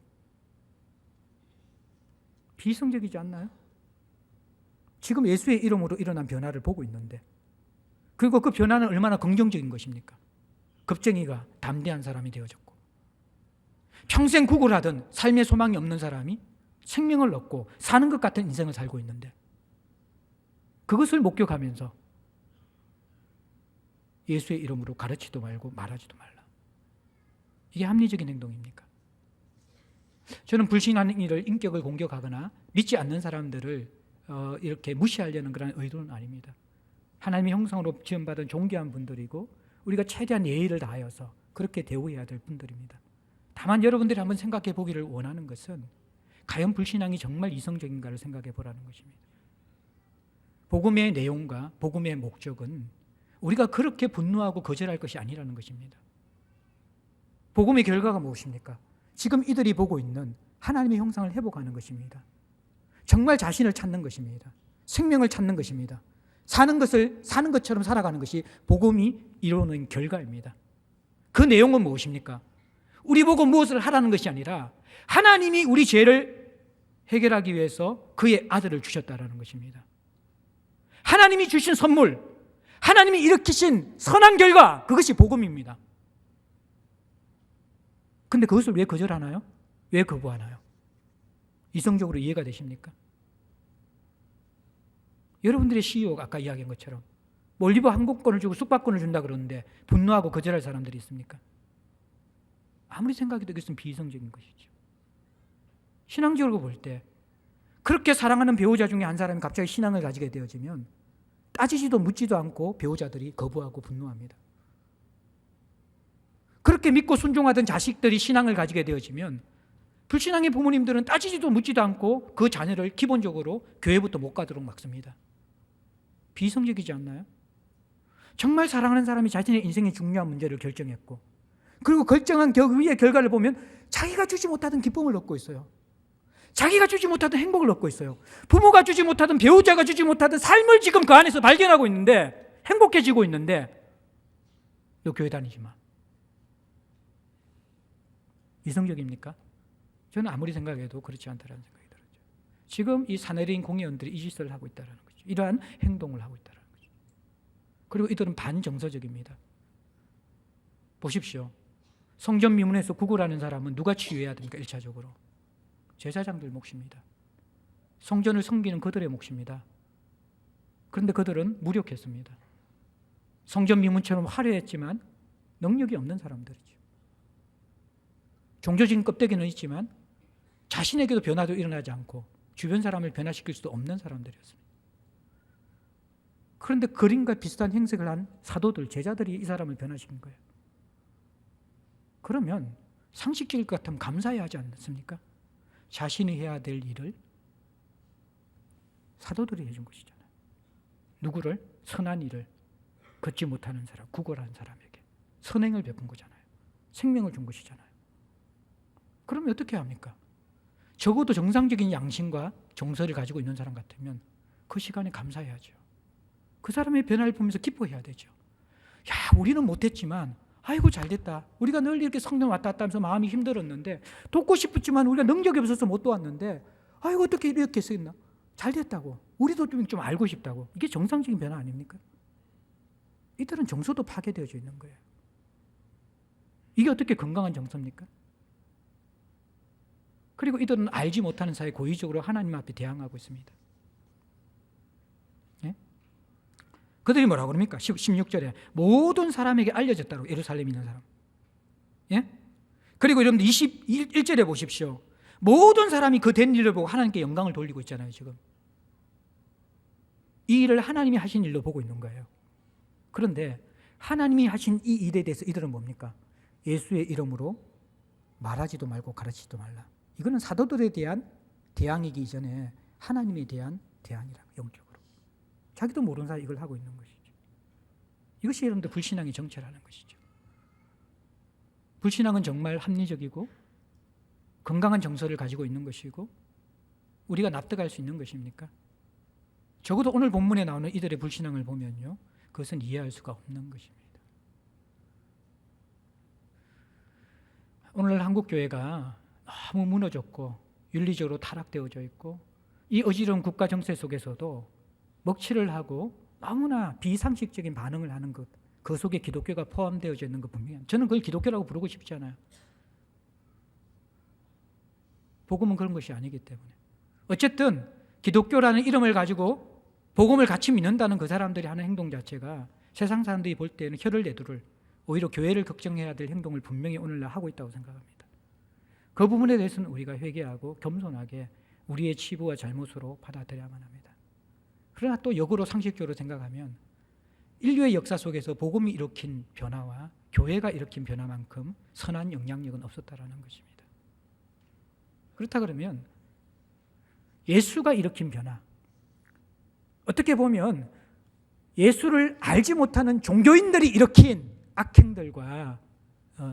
비이성적이지 않나요? 지금 예수의 이름으로 일어난 변화를 보고 있는데, 그리고 그 변화는 얼마나 긍정적인 것입니까? 겁쟁이가 담대한 사람이 되어졌고, 평생 구걸하던 삶의 소망이 없는 사람이 생명을 얻고 사는 것 같은 인생을 살고 있는데, 그것을 목격하면서 예수의 이름으로 가르치도 말고 말하지도 말라. 이게 합리적인 행동입니까? 저는 불신하는 이를 인격을 공격하거나 믿지 않는 사람들을 이렇게 무시하려는 그런 의도는 아닙니다. 하나님의 형상으로 지음받은 존귀한 분들이고 우리가 최대한 예의를 다하여서 그렇게 대우해야 될 분들입니다. 다만 여러분들이 한번 생각해 보기를 원하는 것은 과연 불신앙이 정말 이성적인가를 생각해 보라는 것입니다. 복음의 내용과 복음의 목적은 우리가 그렇게 분노하고 거절할 것이 아니라는 것입니다. 복음의 결과가 무엇입니까? 지금 이들이 보고 있는 하나님의 형상을 회복하는 것입니다. 정말 자신을 찾는 것입니다. 생명을 찾는 것입니다. 사는 것처럼 살아가는 것이 복음이 이루는 결과입니다. 그 내용은 무엇입니까? 우리 보고 무엇을 하라는 것이 아니라 하나님이 우리 죄를 해결하기 위해서 그의 아들을 주셨다라는 것입니다. 하나님이 주신 선물, 하나님이 일으키신 선한 결과, 그것이 복음입니다. 근데 그것을 왜 거절하나요? 왜 거부하나요? 이성적으로 이해가 되십니까? 여러분들의 CEO가 아까 이야기한 것처럼 몰디브 항공권을 주고 숙박권을 준다 그러는데 분노하고 거절할 사람들이 있습니까? 아무리 생각해도 그것은 비이성적인 것이죠. 신앙적으로 볼 때 그렇게 사랑하는 배우자 중에 한 사람이 갑자기 신앙을 가지게 되어지면 따지지도 묻지도 않고 배우자들이 거부하고 분노합니다. 그렇게 믿고 순종하던 자식들이 신앙을 가지게 되어지면 불신앙의 부모님들은 따지지도 묻지도 않고 그 자녀를 기본적으로 교회부터 못 가도록 막습니다. 비이성적이지 않나요? 정말 사랑하는 사람이 자신의 인생의 중요한 문제를 결정했고, 그리고 결정한 위의 결과를 보면 자기가 주지 못하던 기쁨을 얻고 있어요. 자기가 주지 못하던 행복을 얻고 있어요. 부모가 주지 못하던, 배우자가 주지 못하던 삶을 지금 그 안에서 발견하고 있는데, 행복해지고 있는데, 너 교회 다니지 마. 이성적입니까? 저는 아무리 생각해도 그렇지 않다는 생각이 들어요. 지금 이 사내리인 공회원들이 이 짓을 하고 있다는 거죠. 이러한 행동을 하고 있다는 거죠. 그리고 이들은 반정서적입니다. 보십시오. 성전 미문에서 구걸하는 사람은 누가 치유해야 됩니까? 1차적으로 제사장들 몫입니다. 성전을 섬기는 그들의 몫입니다. 그런데 그들은 무력했습니다. 성전 미문처럼 화려했지만 능력이 없는 사람들이죠. 종교적인 껍데기는 있지만 자신에게도 변화도 일어나지 않고 주변 사람을 변화시킬 수도 없는 사람들이었습니다. 그런데 그림과 비슷한 행색을 한 사도들, 제자들이 이 사람을 변화시킨 거예요. 그러면 상식적일 것 같으면 감사해야 하지 않습니까? 자신이 해야 될 일을 사도들이 해준 것이잖아요. 누구를? 선한 일을 걷지 못하는 사람, 구걸하는 사람에게 선행을 베푼 거잖아요. 생명을 준 것이잖아요. 그러면 어떻게 합니까? 적어도 정상적인 양심과 정서를 가지고 있는 사람 같으면 그 시간에 감사해야죠. 그 사람의 변화를 보면서 기뻐해야 되죠. 야, 우리는 못했지만 아이고 잘됐다. 우리가 늘 이렇게 성경 왔다 갔다 하면서 마음이 힘들었는데 돕고 싶었지만 우리가 능력이 없어서 못 도왔는데 아이고 어떻게 이렇게 쓰겠나? 잘됐다고. 우리도 좀 알고 싶다고. 이게 정상적인 변화 아닙니까? 이들은 정서도 파괴되어져 있는 거예요. 이게 어떻게 건강한 정서입니까? 그리고 이들은 알지 못하는 사이에 고의적으로 하나님 앞에 대항하고 있습니다. 예? 그들이 뭐라고 그럽니까? 16절에 모든 사람에게 알려졌다고, 예루살렘에 있는 사람. 예? 그리고 여러분들 21절에 보십시오. 모든 사람이 그 된 일을 보고 하나님께 영광을 돌리고 있잖아요, 지금. 이 일을 하나님이 하신 일로 보고 있는 거예요. 그런데 하나님이 하신 이 일에 대해서 이들은 뭡니까? 예수의 이름으로 말하지도 말고 가르치지도 말라. 이거는 사도들에 대한 대항이기 이전에 하나님에 대한 대항이라, 영적으로. 자기도 모르는 사이 이걸 하고 있는 것이죠. 이것이 여러분들 불신앙의 정체라는 것이죠. 불신앙은 정말 합리적이고 건강한 정서를 가지고 있는 것이고 우리가 납득할 수 있는 것입니까? 적어도 오늘 본문에 나오는 이들의 불신앙을 보면요, 그것은 이해할 수가 없는 것입니다. 오늘 한국 교회가 너무 무너졌고 윤리적으로 타락되어져 있고 이 어지러운 국가 정세 속에서도 먹칠을 하고 너무나 비상식적인 반응을 하는 것, 그 속에 기독교가 포함되어져 있는 것 분명히, 저는 그걸 기독교라고 부르고 싶지 않아요. 복음은 그런 것이 아니기 때문에. 어쨌든 기독교라는 이름을 가지고 복음을 같이 믿는다는 그 사람들이 하는 행동 자체가 세상 사람들이 볼 때는 혀를 내두를, 오히려 교회를 걱정해야 될 행동을 분명히 오늘날 하고 있다고 생각합니다. 그 부분에 대해서는 우리가 회개하고 겸손하게 우리의 치부와 잘못으로 받아들여야만 합니다. 그러나 또 역으로 상식적으로 생각하면 인류의 역사 속에서 복음이 일으킨 변화와 교회가 일으킨 변화만큼 선한 영향력은 없었다라는 것입니다. 그렇다 그러면 예수가 일으킨 변화, 어떻게 보면 예수를 알지 못하는 종교인들이 일으킨 악행들과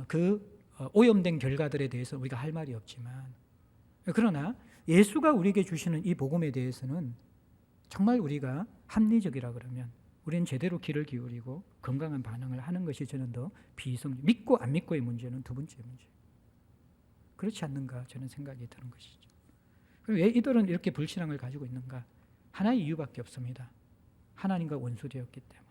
그 오염된 결과들에 대해서 우리가 할 말이 없지만, 그러나 예수가 우리에게 주시는 이 복음에 대해서는 정말 우리가 합리적이라 그러면 우리는 제대로 귀를 기울이고 건강한 반응을 하는 것이 저는 더 믿고 안 믿고의 문제는 두 번째 문제. 그렇지 않는가 저는 생각이 드는 것이죠. 왜 이들은 이렇게 불신앙을 가지고 있는가? 하나의 이유밖에 없습니다. 하나님과 원수되었기 때문에.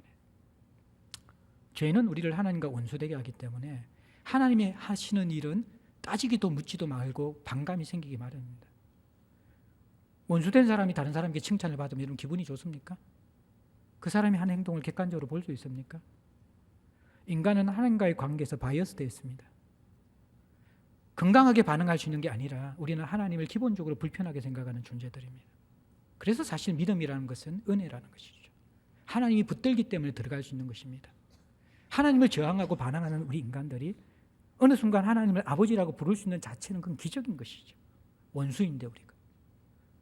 죄는 우리를 하나님과 원수되게 하기 때문에 하나님이 하시는 일은 따지기도 묻지도 말고 반감이 생기기 마련입니다. 원수된 사람이 다른 사람에게 칭찬을 받으면 이런 기분이 좋습니까? 그 사람이 하는 행동을 객관적으로 볼 수 있습니까? 인간은 하나님과의 관계에서 바이어스 되어 있습니다. 건강하게 반응할 수 있는 게 아니라 우리는 하나님을 기본적으로 불편하게 생각하는 존재들입니다. 그래서 사실 믿음이라는 것은 은혜라는 것이죠. 하나님이 붙들기 때문에 들어갈 수 있는 것입니다. 하나님을 저항하고 반항하는 우리 인간들이 어느 순간 하나님을 아버지라고 부를 수 있는 자체는 그건 기적인 것이죠. 원수인데 우리가.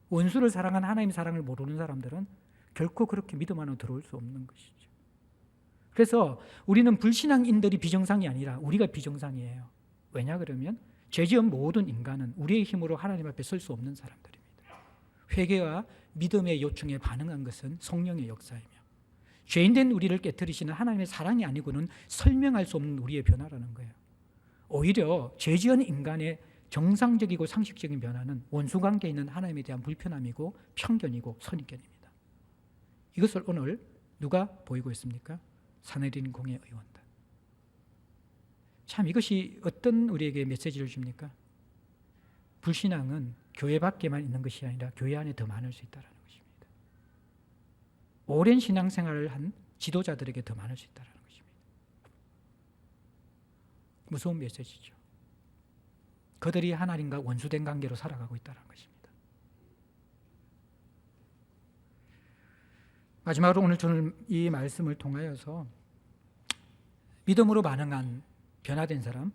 원수를 사랑한 하나님의 사랑을 모르는 사람들은 결코 그렇게 믿음 안으로 들어올 수 없는 것이죠. 그래서 우리는 불신앙인들이 비정상이 아니라 우리가 비정상이에요. 왜냐 그러면 죄지은 모든 인간은 우리의 힘으로 하나님 앞에 설 수 없는 사람들입니다. 회개와 믿음의 요청에 반응한 것은 성령의 역사이며 죄인된 우리를 깨뜨리시는 하나님의 사랑이 아니고는 설명할 수 없는 우리의 변화라는 거예요. 오히려 죄지은 인간의 정상적이고 상식적인 변화는 원수관계에 있는 하나님에 대한 불편함이고 편견이고 선입견입니다. 이것을 오늘 누가 보이고 있습니까? 사내린 공의 의원들. 참 이것이 어떤 우리에게 메시지를 줍니까? 불신앙은 교회 밖에만 있는 것이 아니라 교회 안에 더 많을 수 있다는 것입니다. 오랜 신앙생활을 한 지도자들에게 더 많을 수 있다는 것입니다. 무서운 메시지죠. 그들이 하나님과 원수된 관계로 살아가고 있다는 것입니다. 마지막으로 오늘 저는 이 말씀을 통하여서 믿음으로 반응한 변화된 사람,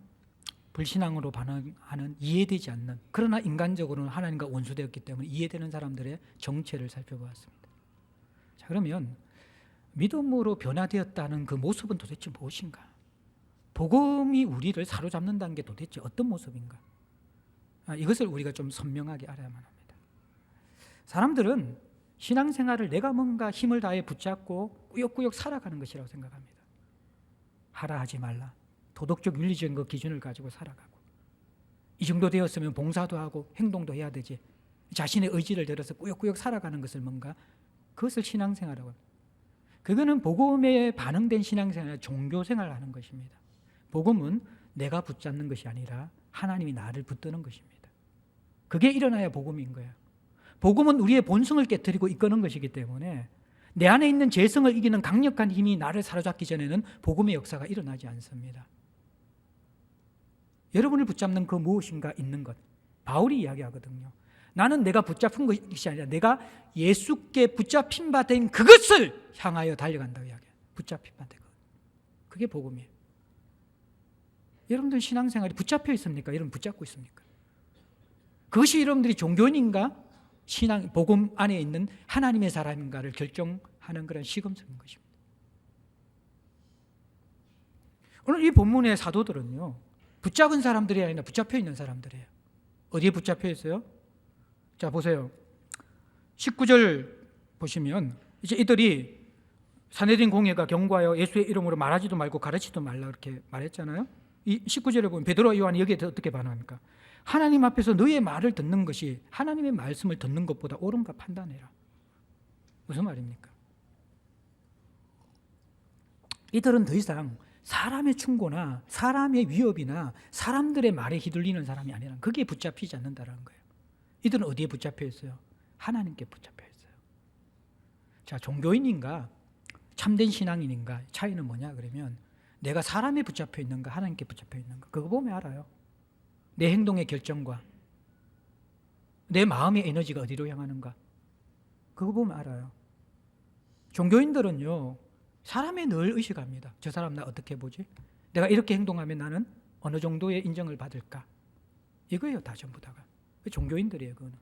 불신앙으로 반응하는 이해되지 않는, 그러나 인간적으로는 하나님과 원수되었기 때문에 이해되는 사람들의 정체를 살펴보았습니다. 자, 그러면 믿음으로 변화되었다는 그 모습은 도대체 무엇인가? 복음이 우리를 사로잡는다는 게 도대체 어떤 모습인가? 이것을 우리가 좀 선명하게 알아야만 합니다. 사람들은 신앙생활을 내가 뭔가 힘을 다해 붙잡고 꾸역꾸역 살아가는 것이라고 생각합니다. 하라 하지 말라. 도덕적 윤리적인 그 기준을 가지고 살아가고, 이 정도 되었으면 봉사도 하고 행동도 해야 되지, 자신의 의지를 들여서 꾸역꾸역 살아가는 것을 뭔가, 그것을 신앙생활이라고 합니다. 그거는 복음에 반응된 신앙생활, 종교생활을 하는 것입니다. 복음은 내가 붙잡는 것이 아니라 하나님이 나를 붙드는 것입니다. 그게 일어나야 복음인 거예요. 복음은 우리의 본성을 깨뜨리고 이끄는 것이기 때문에 내 안에 있는 죄성을 이기는 강력한 힘이 나를 사로잡기 전에는 복음의 역사가 일어나지 않습니다. 여러분을 붙잡는 그 무엇인가 있는 것, 바울이 이야기하거든요. 나는 내가 붙잡힌 것이 아니라 내가 예수께 붙잡힌 바 된 그것을 향하여 달려간다고 이야기해요. 붙잡힌 바 된 것. 그게 복음이에요. 여러분들 신앙생활이 붙잡혀 있습니까? 여러분 붙잡고 있습니까? 그것이 여러분들이 종교인인가? 신앙, 복음 안에 있는 하나님의 사람인가를 결정하는 그런 시금석인 것입니다. 오늘 이 본문의 사도들은요, 붙잡은 사람들이 아니라 붙잡혀 있는 사람들이에요. 어디에 붙잡혀 있어요? 자, 보세요. 19절 보시면 이제 이들이 사내린 공회가 경고하여 예수의 이름으로 말하지도 말고 가르치지도 말라 이렇게 말했잖아요. 이 19절에 보면 베드로와 요한이 여기에 어떻게 반응합니까? 하나님 앞에서 너의 말을 듣는 것이 하나님의 말씀을 듣는 것보다 옳은가 판단해라. 무슨 말입니까? 이들은 더 이상 사람의 충고나 사람의 위협이나 사람들의 말에 휘둘리는 사람이 아니라 거기에 붙잡히지 않는다는 거예요. 이들은 어디에 붙잡혀 있어요? 하나님께 붙잡혀 있어요. 자, 종교인인가 참된 신앙인인가 차이는 뭐냐 그러면 내가 사람에 붙잡혀 있는가 하나님께 붙잡혀 있는가 그거 보면 알아요. 내 행동의 결정과 내 마음의 에너지가 어디로 향하는가 그거 보면 알아요. 종교인들은요 사람에 늘 의식합니다. 저 사람 나 어떻게 보지? 내가 이렇게 행동하면 나는 어느 정도의 인정을 받을까? 이거예요 다 전부 다가. 종교인들이에요 그거는.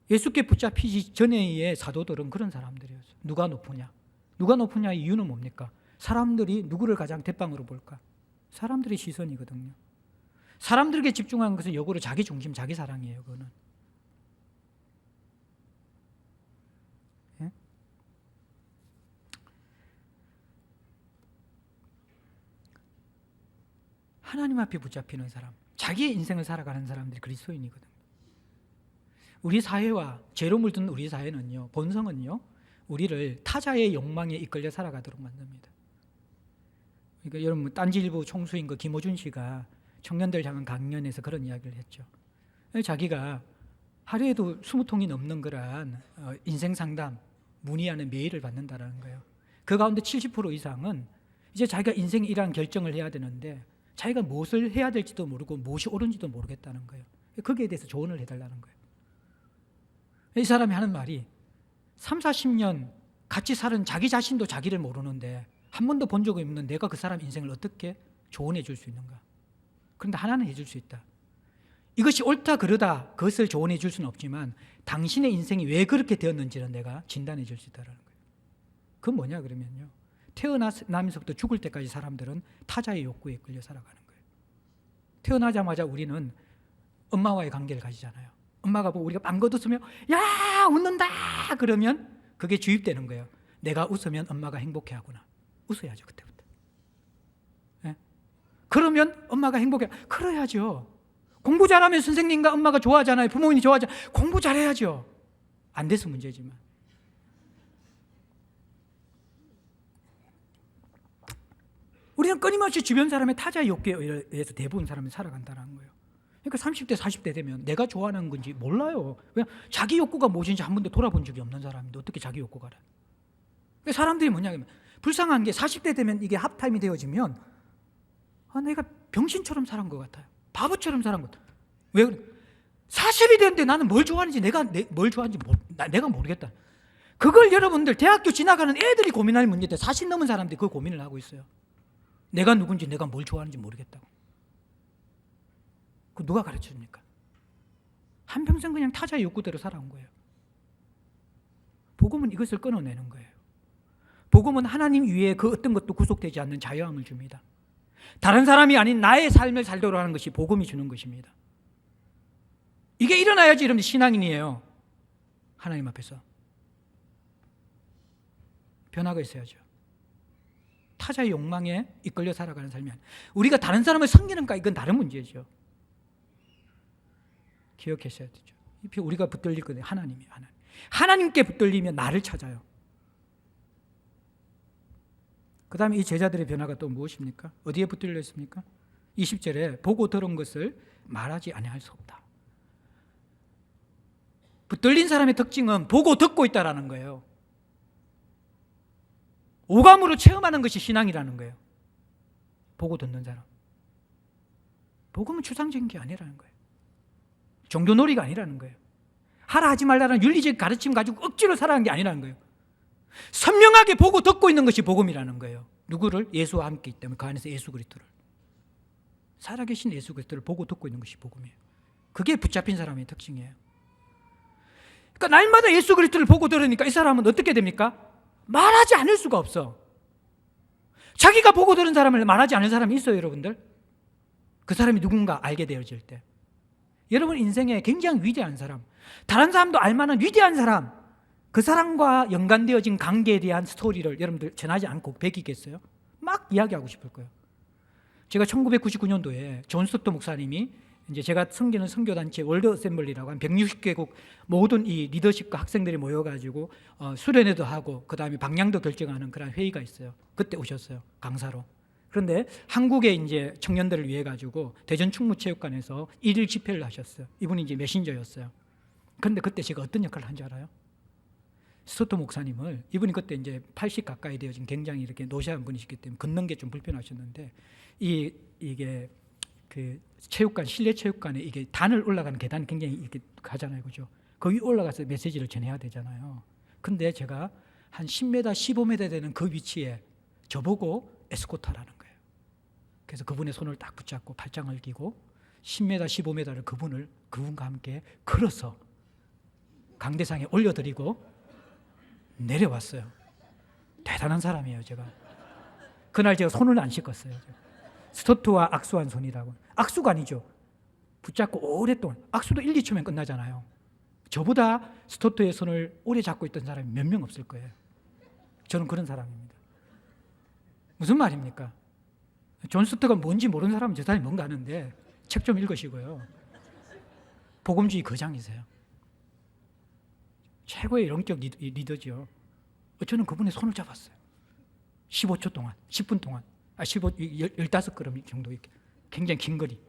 예수께 붙잡히기 전에의 사도들은 그런 사람들이었어요. 누가 높으냐? 누가 높으냐의 이유는 뭡니까? 사람들이 누구를 가장 대빵으로 볼까? 사람들의 시선이거든요. 사람들에게 집중하는 것은 역으로 자기 중심, 자기 사랑이에요. 그거는. 예? 하나님 앞에 붙잡히는 사람, 자기의 인생을 살아가는 사람들이 그리스도인이거든요. 우리 사회와 죄로 물든 우리 사회는요, 본성은요, 우리를 타자의 욕망에 이끌려 살아가도록 만듭니다. 그러니까 여러분 딴지일보 총수인 그 김호준 씨가 청년들 향한 강연에서 그런 이야기를 했죠. 자기가 하루에도 20통이 넘는 그러한 인생 상담, 문의하는 메일을 받는다는 거예요. 그 가운데 70% 이상은 이제 자기가 인생 이러한 결정을 해야 되는데 자기가 무엇을 해야 될지도 모르고 무엇이 옳은지도 모르겠다는 거예요. 거기에 대해서 조언을 해달라는 거예요. 이 사람이 하는 말이 30-40년 같이 살은 자기 자신도 자기를 모르는데 한 번도 본 적이 없는 내가 그 사람 인생을 어떻게 조언해 줄 수 있는가? 그런데 하나는 해줄 수 있다. 이것이 옳다 그르다 그것을 조언해 줄 수는 없지만 당신의 인생이 왜 그렇게 되었는지는 내가 진단해 줄 수 있다는 거예요. 그건 뭐냐 그러면요. 태어나면서부터 죽을 때까지 사람들은 타자의 욕구에 끌려 살아가는 거예요. 태어나자마자 우리는 엄마와의 관계를 가지잖아요. 엄마가 보고 우리가 빵 걷었으면 야 웃는다 그러면 그게 주입되는 거예요. 내가 웃으면 엄마가 행복해하구나. 웃어야죠 그때부터. 네? 그러면 엄마가 행복해. 그래야죠. 공부 잘하면 선생님과 엄마가 좋아하잖아요. 부모님이 좋아하잖아요. 공부 잘해야죠. 안 돼서 문제지만. 우리는 끊임없이 주변 사람의 타자의 욕구에 의해서 대부분 사람이 살아간다는 거예요. 그러니까 30대, 40대 되면 내가 좋아하는 건지 몰라요. 그냥 자기 욕구가 무엇인지 한 번도 돌아본 적이 없는 사람인데 어떻게 자기 욕구가 알아요? 그러니까 사람들이 뭐냐면 불쌍한 게 40대 되면 이게 합타임이 되어지면 내가 병신처럼 살은 것 같아요. 바보처럼 살은 것 같아요. 왜 그래? 40이 됐는데 나는 뭘 좋아하는지 뭘 좋아하는지 내가 모르겠다. 그걸 여러분들 대학교 지나가는 애들이 고민할 문제인데 40 넘은 사람들이 그 고민을 하고 있어요. 내가 누군지 내가 뭘 좋아하는지 모르겠다고. 그 누가 가르쳐줍니까? 한평생 그냥 타자의 욕구대로 살아온 거예요. 복음은 이것을 끊어내는 거예요. 복음은 하나님 위에 그 어떤 것도 구속되지 않는 자유함을 줍니다. 다른 사람이 아닌 나의 삶을 살도록 하는 것이 복음이 주는 것입니다. 이게 일어나야지 여러분들 신앙인이에요. 하나님 앞에서. 변화가 있어야죠. 타자의 욕망에 이끌려 살아가는 삶이 아니에요. 우리가 다른 사람을 섬기는가 이건 다른 문제죠. 기억하셔야 되죠. 우리가 붙들릴 거는 하나님이에요. 하나님께 붙들리면 나를 찾아요. 그 다음에 이 제자들의 변화가 또 무엇입니까? 어디에 붙들려 있습니까? 20절에 보고 들은 것을 말하지 아니할 수 없다. 붙들린 사람의 특징은 보고 듣고 있다라는 거예요. 오감으로 체험하는 것이 신앙이라는 거예요. 보고 듣는 사람. 복음은 추상적인 게 아니라는 거예요. 종교놀이가 아니라는 거예요. 하라 하지 말라는 윤리적 가르침 가지고 억지로 살아가는 게 아니라는 거예요. 선명하게 보고 듣고 있는 것이 복음이라는 거예요. 누구를? 예수와 함께 있기 때문에 그 안에서 예수 그리스도를. 살아계신 예수 그리스도를 보고 듣고 있는 것이 복음이에요. 그게 붙잡힌 사람의 특징이에요. 그러니까 날마다 예수 그리스도를 보고 들으니까 이 사람은 어떻게 됩니까? 말하지 않을 수가 없어. 자기가 보고 들은 사람을 말하지 않을 사람이 있어요, 여러분들. 그 사람이 누군가 알게 되어질 때. 여러분 인생에 굉장히 위대한 사람, 다른 사람도 알만한 위대한 사람, 그 사람과 연관되어진 관계에 대한 스토리를 여러분들 전하지 않고 배기겠어요? 막 이야기하고 싶을 거예요. 제가 1999년도에 존 스토트 목사님이 이제 제가 섬기는 선교단체 월드 어셈블리라고 한 160개국 모든 이 리더십과 학생들이 모여가지고 수련회도 하고 그 다음에 방향도 결정하는 그런 회의가 있어요. 그때 오셨어요, 강사로. 그런데 한국의 이제 청년들을 위해 가지고 대전 충무체육관에서 1일 집회를 하셨어요. 이분이 이제 메신저였어요. 그런데 그때 제가 어떤 역할을 한 줄 알아요? 스토트 목사님을, 이분이 그때 이제 80 가까이 되어진 굉장히 이렇게 노쇠한 분이시기 때문에 걷는 게 좀 불편하셨는데 이게 그 체육관, 실내 체육관에 이게 단을 올라가는 계단이 굉장히 이렇게 가잖아요, 그죠? 그 위 올라가서 메시지를 전해야 되잖아요. 근데 제가 한 10m, 15m 되는 그 위치에 저보고 에스코타라는 거예요. 그래서 그분의 손을 딱 붙잡고 팔짱을 끼고 10m, 15m를 그분과 함께 걸어서 강대상에 올려드리고 내려왔어요. 대단한 사람이에요, 제가. 그날 제가 손을 안 씻었어요. 스토트와 악수한 손이라고. 악수가 아니죠. 붙잡고 오랫동안. 악수도 1, 2초면 끝나잖아요. 저보다 스토트의 손을 오래 잡고 있던 사람이 몇 명 없을 거예요. 저는 그런 사람입니다. 무슨 말입니까? 존 스토트가 뭔지 모르는 사람은 저 사람이 뭔가 아는데 책 좀 읽으시고요. 복음주의 거장이세요. 최고의 영적 리더죠. 저는 그분의 손을 잡았어요. 15초 동안, 10분 동안, 15걸음 정도 이렇게. 굉장히 긴 거리.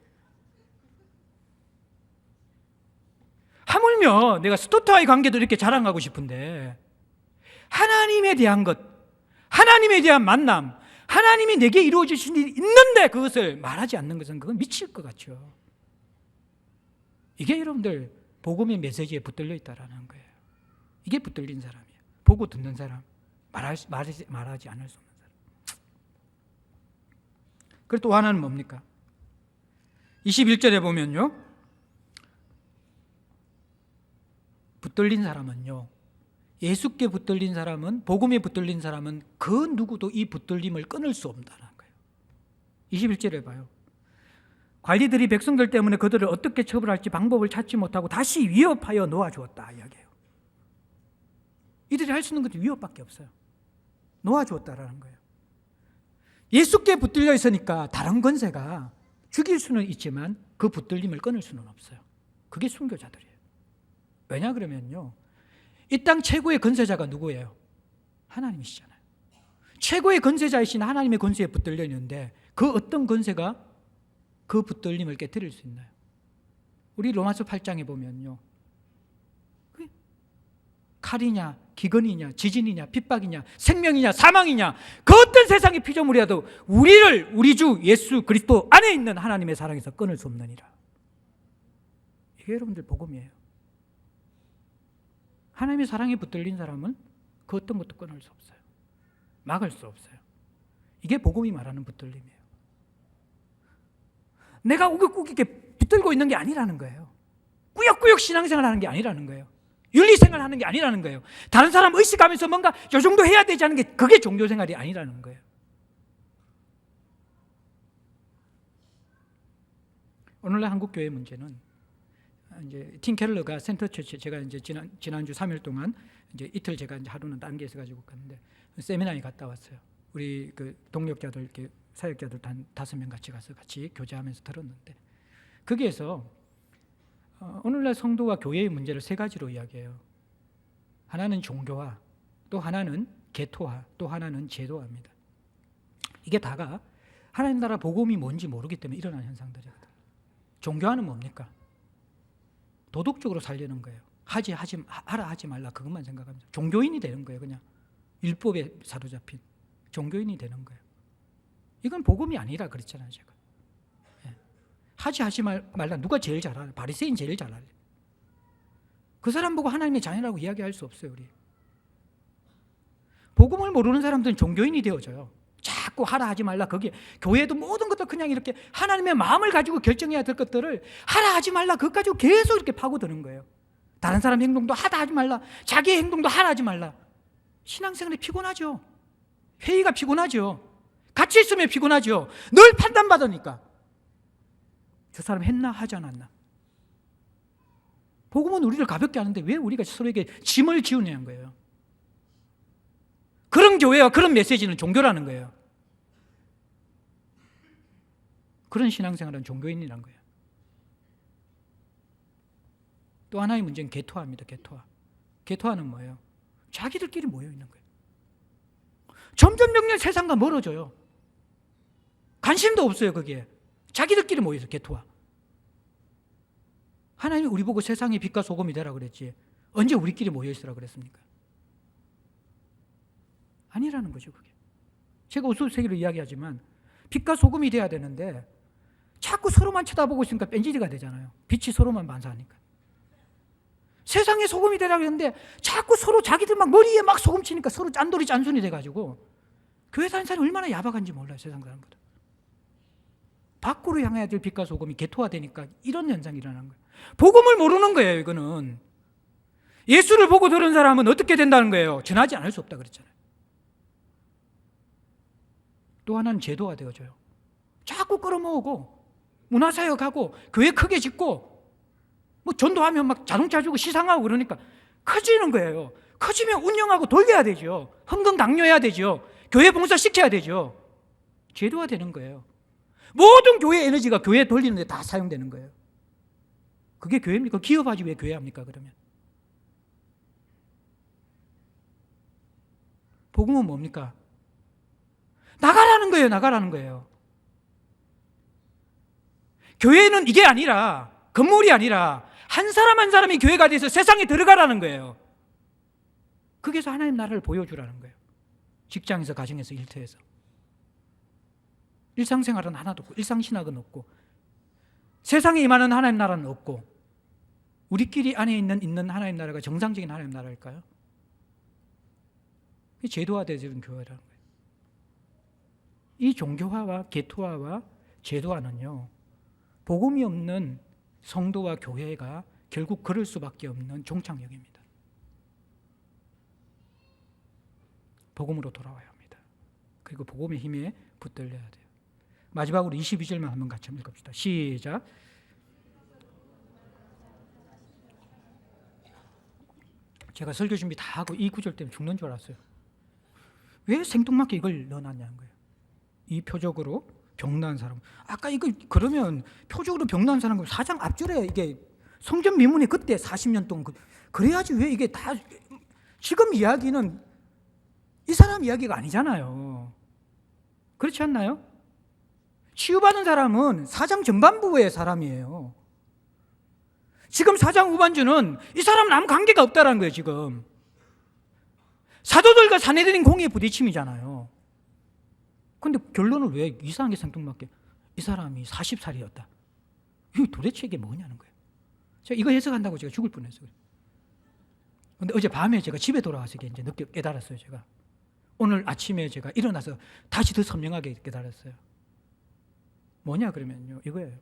하물며 내가 스토트와의 관계도 이렇게 자랑하고 싶은데 하나님에 대한 것, 하나님에 대한 만남, 하나님이 내게 이루어지신 일이 있는데 그것을 말하지 않는 것은 그건 미칠 것 같죠. 이게 여러분들 복음의 메시지에 붙들려 있다라는 거예요. 이게 붙들린 사람이에요. 보고 듣는 사람, 말하지 않을 수 없는 사람. 그리고 또 하나는 뭡니까? 21절에 보면요, 붙들린 사람은요, 예수께 붙들린 사람은, 복음에 붙들린 사람은 그 누구도 이 붙들림을 끊을 수 없다는 거예요. 21절에 봐요. 관리들이 백성들 때문에 그들을 어떻게 처벌할지 방법을 찾지 못하고 다시 위협하여 놓아주었다 이야기해요. 이들이 할 수 있는 것도 위협밖에 없어요. 놓아주었다라는 거예요. 예수께 붙들려 있으니까 다른 권세가 죽일 수는 있지만 그 붙들림을 끊을 수는 없어요. 그게 순교자들이에요. 왜냐 그러면요, 이 땅 최고의 권세자가 누구예요? 하나님이시잖아요. 최고의 권세자이신 하나님의 권세에 붙들려 있는데 그 어떤 권세가 그 붙들림을 깨뜨릴 수 있나요? 우리 로마서 8장에 보면요, 칼이냐 기근이냐 지진이냐 핍박이냐 생명이냐 사망이냐 그 어떤 세상의 피조물이라도 우리를 우리 주 예수 그리스도 안에 있는 하나님의 사랑에서 끊을 수 없느니라. 이게 여러분들 복음이에요. 하나님의 사랑에 붙들린 사람은 그 어떤 것도 끊을 수 없어요. 막을 수 없어요. 이게 복음이 말하는 붙들림이에요. 내가 우격우격에 붙들고 있는 게 아니라는 거예요. 꾸역꾸역 신앙생활하는 게 아니라는 거예요. 윤리생활하는 게 아니라는 거예요. 다른 사람 의식하면서 뭔가 요 정도 해야 되지 않은 게 그게 종교생활이 아니라는 거예요. 오늘날 한국교회 문제는 이제 팀 켈러가 센터처치, 제가 이제 지난주 3일 동안 이제 이틀 제가 이제 하루는 딴 게 있어가지고 갔는데 세미나에 갔다 왔어요. 우리 그 동력자들, 이렇게 사역자들 한 5명 같이 가서 같이 교제하면서 들었는데 거기에서 오늘날 성도와 교회의 문제를 3가지로 이야기해요. 하나는 종교화, 또 하나는 계토화, 또 하나는 제도화입니다. 이게 다가 하나님 나라 복음이 뭔지 모르기 때문에 일어나는 현상들이거든요. 종교화는 뭡니까? 도덕적으로 살려는 거예요. 하라 하지 말라 그것만 생각합니다. 종교인이 되는 거예요. 그냥 율법에 사로잡힌 종교인이 되는 거예요. 이건 복음이 아니라 그랬잖아요, 제가. 하지 말라. 누가 제일 잘 알아요? 바리새인 제일 잘 알아요. 그 사람 보고 하나님의 자녀라고 이야기할 수 없어요, 우리. 복음을 모르는 사람들은 종교인이 되어져요. 자꾸 하라 하지 말라. 거기에 교회도 모든 것도 그냥 이렇게 하나님의 마음을 가지고 결정해야 될 것들을 하라 하지 말라. 그것 가지고 계속 이렇게 파고드는 거예요. 다른 사람 행동도 하다 하지 말라. 자기의 행동도 하라 하지 말라. 신앙생활이 피곤하죠. 회의가 피곤하죠. 같이 있으면 피곤하죠. 늘 판단받으니까. 저 사람 했나 하지 않았나. 복음은 우리를 가볍게 하는데 왜 우리가 서로에게 짐을 지우냐는 거예요. 그런 교회와 그런 메시지는 종교라는 거예요. 그런 신앙생활은 종교인이라는 거예요. 또 하나의 문제는 계토화입니다. 계토화는 뭐예요? 자기들끼리 모여 있는 거예요. 점점 세상과 멀어져요. 관심도 없어요, 거기에. 자기들끼리 모여서 계토화. 하나님이 우리 보고 세상의 빛과 소금이 되라 그랬지 언제 우리끼리 모여있으라 그랬습니까? 아니라는 거죠, 그게. 제가 우스갯소리로 이야기하지만 빛과 소금이 돼야 되는데 자꾸 서로만 쳐다보고 있으니까 뺀질이가 되잖아요. 빛이 서로만 반사하니까. 세상에 소금이 되라 그랬는데 자꾸 서로 자기들 막 머리에 막 소금 치니까 서로 짠돌이 짠순이 돼가지고 교회 다니는 사람이 얼마나 야박한지 몰라요, 세상 사람보다. 밖으로 향해야 될 빛과 소금이 계토화되니까 이런 현상이 일어나는 거예요. 복음을 모르는 거예요, 이거는. 예수를 보고 들은 사람은 어떻게 된다는 거예요? 전하지 않을 수 없다 그랬잖아요. 또 하나는 제도가 되어져요. 자꾸 끌어모으고 문화사역하고 교회 크게 짓고 뭐 전도하면 막 자동차 주고 시상하고 그러니까 커지는 거예요. 커지면 운영하고 돌려야 되죠. 헌금 강요해야 되죠. 교회 봉사 시켜야 되죠. 제도가 되는 거예요. 모든 교회 에너지가 교회에 돌리는 데 다 사용되는 거예요. 그게 교회입니까? 기업하지 왜 교회 합니까, 그러면? 복음은 뭡니까? 나가라는 거예요, 나가라는 거예요. 교회는 이게 아니라, 건물이 아니라, 한 사람 한 사람이 교회가 돼서 세상에 들어가라는 거예요. 거기서 하나님 나라를 보여주라는 거예요. 직장에서, 가정에서, 일터에서. 일상생활은 하나도 없고, 일상신학은 없고, 세상에 임하는 하나님 나라는 없고, 우리끼리 안에 있는 하나님 나라가 정상적인 하나님 나라일까요? 제도화되어진 교회라는 거예요. 이 종교화와 계토화와 제도화는요, 복음이 없는 성도와 교회가 결국 그럴 수밖에 없는 종착역입니다. 복음으로 돌아와야 합니다. 그리고 복음의 힘에 붙들려야 돼요. 마지막으로 22절만 한번 같이 읽읍시다. 시작. 제가 설교 준비 다 하고 이 구절 때문에 죽는 줄 알았어요. 왜 생뚱맞게 이걸 넣어놨냐는 거예요. 이 표적으로 병난 사람. 아까 이거 그러면 표적으로 병난 사람 4장 앞줄에 이게 성전 미문이 그때 40년 동안 그래야지 왜 이게 다 지금 이야기는 이 사람 이야기가 아니잖아요. 그렇지 않나요? 치유받은 사람은 4장 전반부의 사람이에요. 지금 4장 후반주는 이 사람은 아무 관계가 없다는 거예요. 지금 사도들과 사내들인 공의의 부딪힘이잖아요. 근데 결론은 왜 이상하게 생뚱맞게 이 사람이 40살이었다. 이게 도대체 이게 뭐냐는 거예요. 제가 이거 해석한다고 제가 죽을 뻔했어요. 근데 어제 밤에 제가 집에 돌아와서 이제 늦게 깨달았어요. 제가 오늘 아침에 제가 일어나서 다시 더 선명하게 깨달았어요. 뭐냐 그러면요, 이거예요.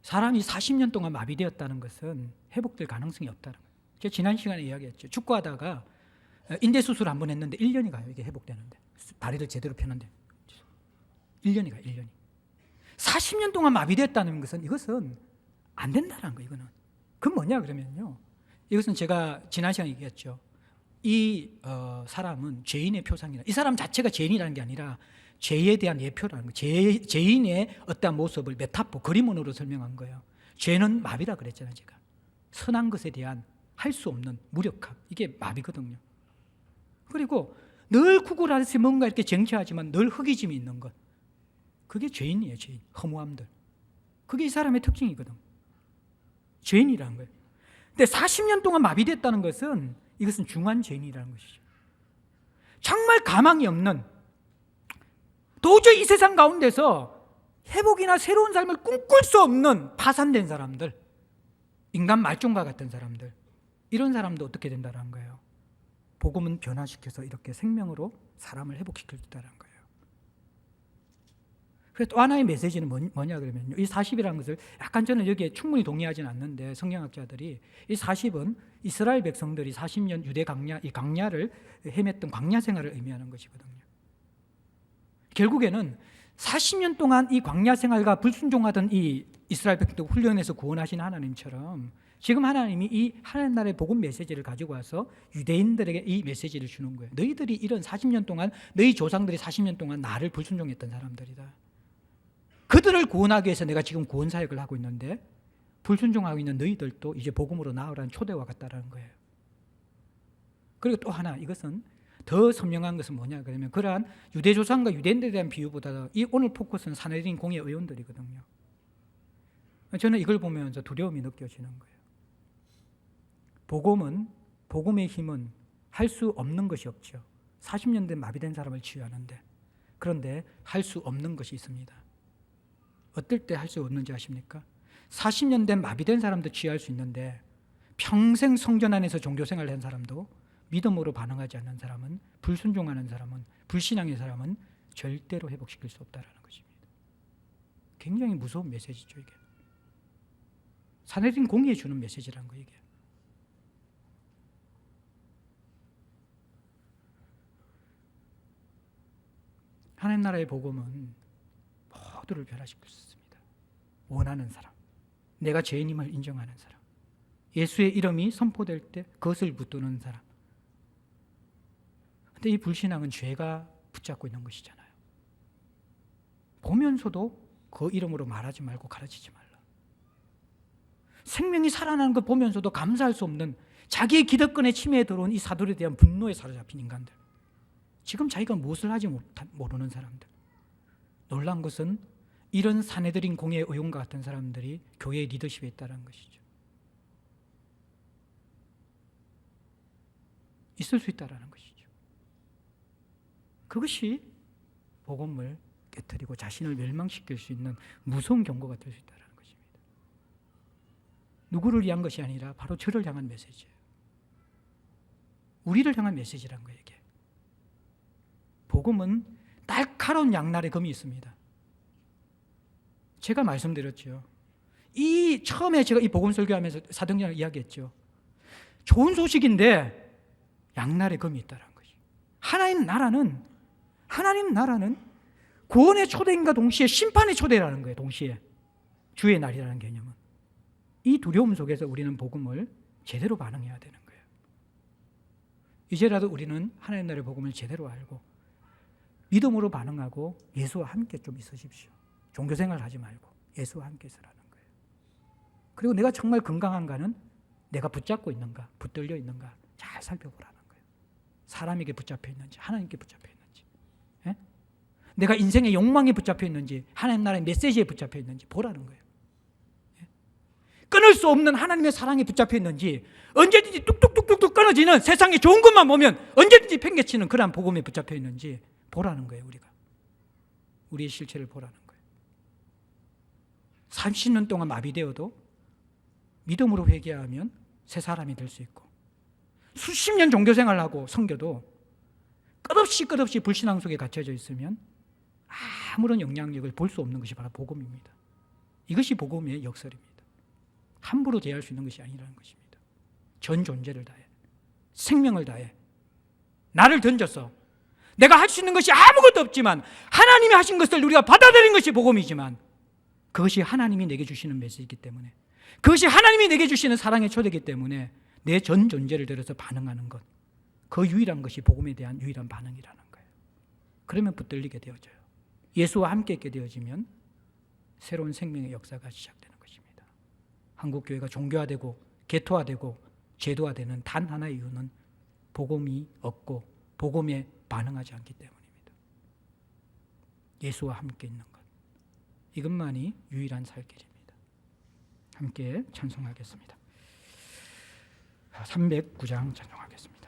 사람이 40년 동안 마비되었다는 것은 회복될 가능성이 없다는 거예요. 제가 지난 시간에 이야기했죠. 축구하다가 인대수술 한 번 했는데 1년이 가요. 이게 회복되는데. 다리를 제대로 펴는데 1년이 가요. 1년이. 40년 동안 마비되었다는 것은 이것은 안 된다는 거예요. 이거는. 그건 뭐냐 그러면요, 이것은 제가 지난 시간에 얘기했죠. 이 사람은 죄인의 표상이다. 이 사람 자체가 죄인이라는 게 아니라 죄에 대한 예표라는 거예요. 죄인의 어떠한 모습을 메타포, 그림으로 설명한 거예요. 죄는 마비라 그랬잖아요. 제가 선한 것에 대한 할 수 없는 무력함, 이게 마비거든요. 그리고 늘 구걸하듯이 뭔가 이렇게 쟁취하지만 늘 허기짐이 있는 것, 그게 죄인이에요. 죄인, 허무함들. 그게 이 사람의 특징이거든. 죄인이라는 거예요. 근데 40년 동안 마비됐다는 것은 이것은 중한 죄인이라는 것이죠. 정말 가망이 없는, 도저히 이 세상 가운데서 회복이나 새로운 삶을 꿈꿀 수 없는 파산된 사람들, 인간 말종과 같은 사람들, 이런 사람도 어떻게 된다는 거예요? 복음은 변화시켜서 이렇게 생명으로 사람을 회복시킬 수 있다는 거예요. 그래서 또 하나의 메시지는 뭐냐 그러면요, 이 40이라는 것을 약간 저는 여기에 충분히 동의하지는 않는데, 성경학자들이 이 40은 이스라엘 백성들이 40년 유대 광야, 이 광야를 헤맸던 광야 생활을 의미하는 것이거든요. 결국에는 40년 동안 이 광야 생활과 불순종하던 이 이스라엘 백성들 훈련해서 구원하신 하나님처럼 지금 하나님이 이 하나님 나라의 복음 메시지를 가지고 와서 유대인들에게 이 메시지를 주는 거예요. 너희들이 이런 40년 동안, 너희 조상들이 40년 동안 나를 불순종했던 사람들이다. 그들을 구원하기 위해서 내가 지금 구원 사역을 하고 있는데, 불순종하고 있는 너희들도 이제 복음으로 나오라는 초대와 같다라는 거예요. 그리고 또 하나, 이것은 더 선명한 것은 뭐냐 그러면, 그러한 유대 조상과 유대인들에 대한 비유보다 이 오늘 포커스는 사내들인 공의 의원들이거든요. 저는 이걸 보면서 두려움이 느껴지는 거예요. 복음의 힘은 할 수 없는 것이 없죠. 40년 된 마비된 사람을 치유하는데. 그런데 할 수 없는 것이 있습니다. 어떨 때 할 수 없는지 아십니까? 40년 된 마비된 사람도 치유할 수 있는데, 평생 성전 안에서 종교생활을 한 사람도, 믿음으로 반응하지 않는 사람은, 불순종하는 사람은, 불신앙의 사람은 절대로 회복시킬 수 없다는 것입니다. 굉장히 무서운 메시지죠, 이게. 사내들인 공의에 주는 메시지라는 거예요, 이게. 하나님 나라의 복음은 모두를 변화시킬 수 있습니다. 원하는 사람, 내가 죄인임을 인정하는 사람, 예수의 이름이 선포될 때 그것을 붙드는 사람. 근데 이 불신앙은 죄가 붙잡고 있는 것이잖아요. 보면서도 그 이름으로 말하지 말고 가르치지 말라. 생명이 살아나는 것 보면서도 감사할 수 없는, 자기의 기득권에 침해에 들어온 이 사도에 대한 분노에 사로잡힌 인간들, 지금 자기가 무엇을 하지 모르는 사람들. 놀란 것은 이런 사내들인 공의 의용과 같은 사람들이 교회의 리더십에 있다는 것이죠. 있을 수 있다는 것이죠. 그것이 복음을 깨트리고 자신을 멸망시킬 수 있는 무서운 경고가 될 수 있다는 것입니다. 누구를 위한 것이 아니라 바로 저를 향한 메시지예요. 우리를 향한 메시지란 거예요, 이게. 복음은 날카로운 양날의 검이 있습니다. 제가 말씀드렸죠. 처음에 제가 이 복음 설교하면서 사도행전을 이야기했죠. 좋은 소식인데 양날의 검이 있다는 거죠. 하나님 나라는 구원의 초대인과 동시에 심판의 초대라는 거예요. 동시에 주의 날이라는 개념은. 이 두려움 속에서 우리는 복음을 제대로 반응해야 되는 거예요. 이제라도 우리는 하나님 나라의 복음을 제대로 알고 믿음으로 반응하고 예수와 함께 좀 있으십시오. 종교생활 하지 말고 예수와 함께 있으라는 거예요. 그리고 내가 정말 건강한가는 내가 붙잡고 있는가, 붙들려 있는가 잘 살펴보라는 거예요. 사람에게 붙잡혀 있는지, 하나님께 붙잡혀 있는지, 예? 내가 인생의 욕망에 붙잡혀 있는지, 하나님 나라의 메시지에 붙잡혀 있는지 보라는 거예요. 예? 끊을 수 없는 하나님의 사랑에 붙잡혀 있는지, 언제든지 뚝뚝뚝뚝 끊어지는 세상에 좋은 것만 보면 언제든지 팽개치는 그러한 복음에 붙잡혀 있는지 보라는 거예요. 우리가 우리의 실체를 보라는 거예요. 30년 동안 마비되어도 믿음으로 회개하면 새 사람이 될 수 있고, 수십 년 종교생활하고 섬겨도 끝없이 불신앙 속에 갇혀져 있으면 아무런 영향력을 볼 수 없는 것이 바로 복음입니다. 이것이 복음의 역설입니다. 함부로 대할 수 있는 것이 아니라는 것입니다. 전 존재를 다해, 생명을 다해, 나를 던져서 내가 할 수 있는 것이 아무것도 없지만 하나님이 하신 것을 우리가 받아들인 것이 복음이지만, 그것이 하나님이 내게 주시는 메시지이기 때문에, 그것이 하나님이 내게 주시는 사랑의 초대이기 때문에 내 전 존재를 들여서 반응하는 것, 그 유일한 것이 복음에 대한 유일한 반응이라는 거예요. 그러면 붙들리게 되어져요. 예수와 함께 있게 되어지면 새로운 생명의 역사가 시작되는 것입니다. 한국교회가 종교화되고 개토화되고 제도화되는 단 하나의 이유는 복음이 없고 복음에 반응하지 않기 때문입니다. 예수와 함께 있는 것, 이것만이 유일한 살 길입니다. 함께 찬송하겠습니다. 309장 찬송하겠습니다.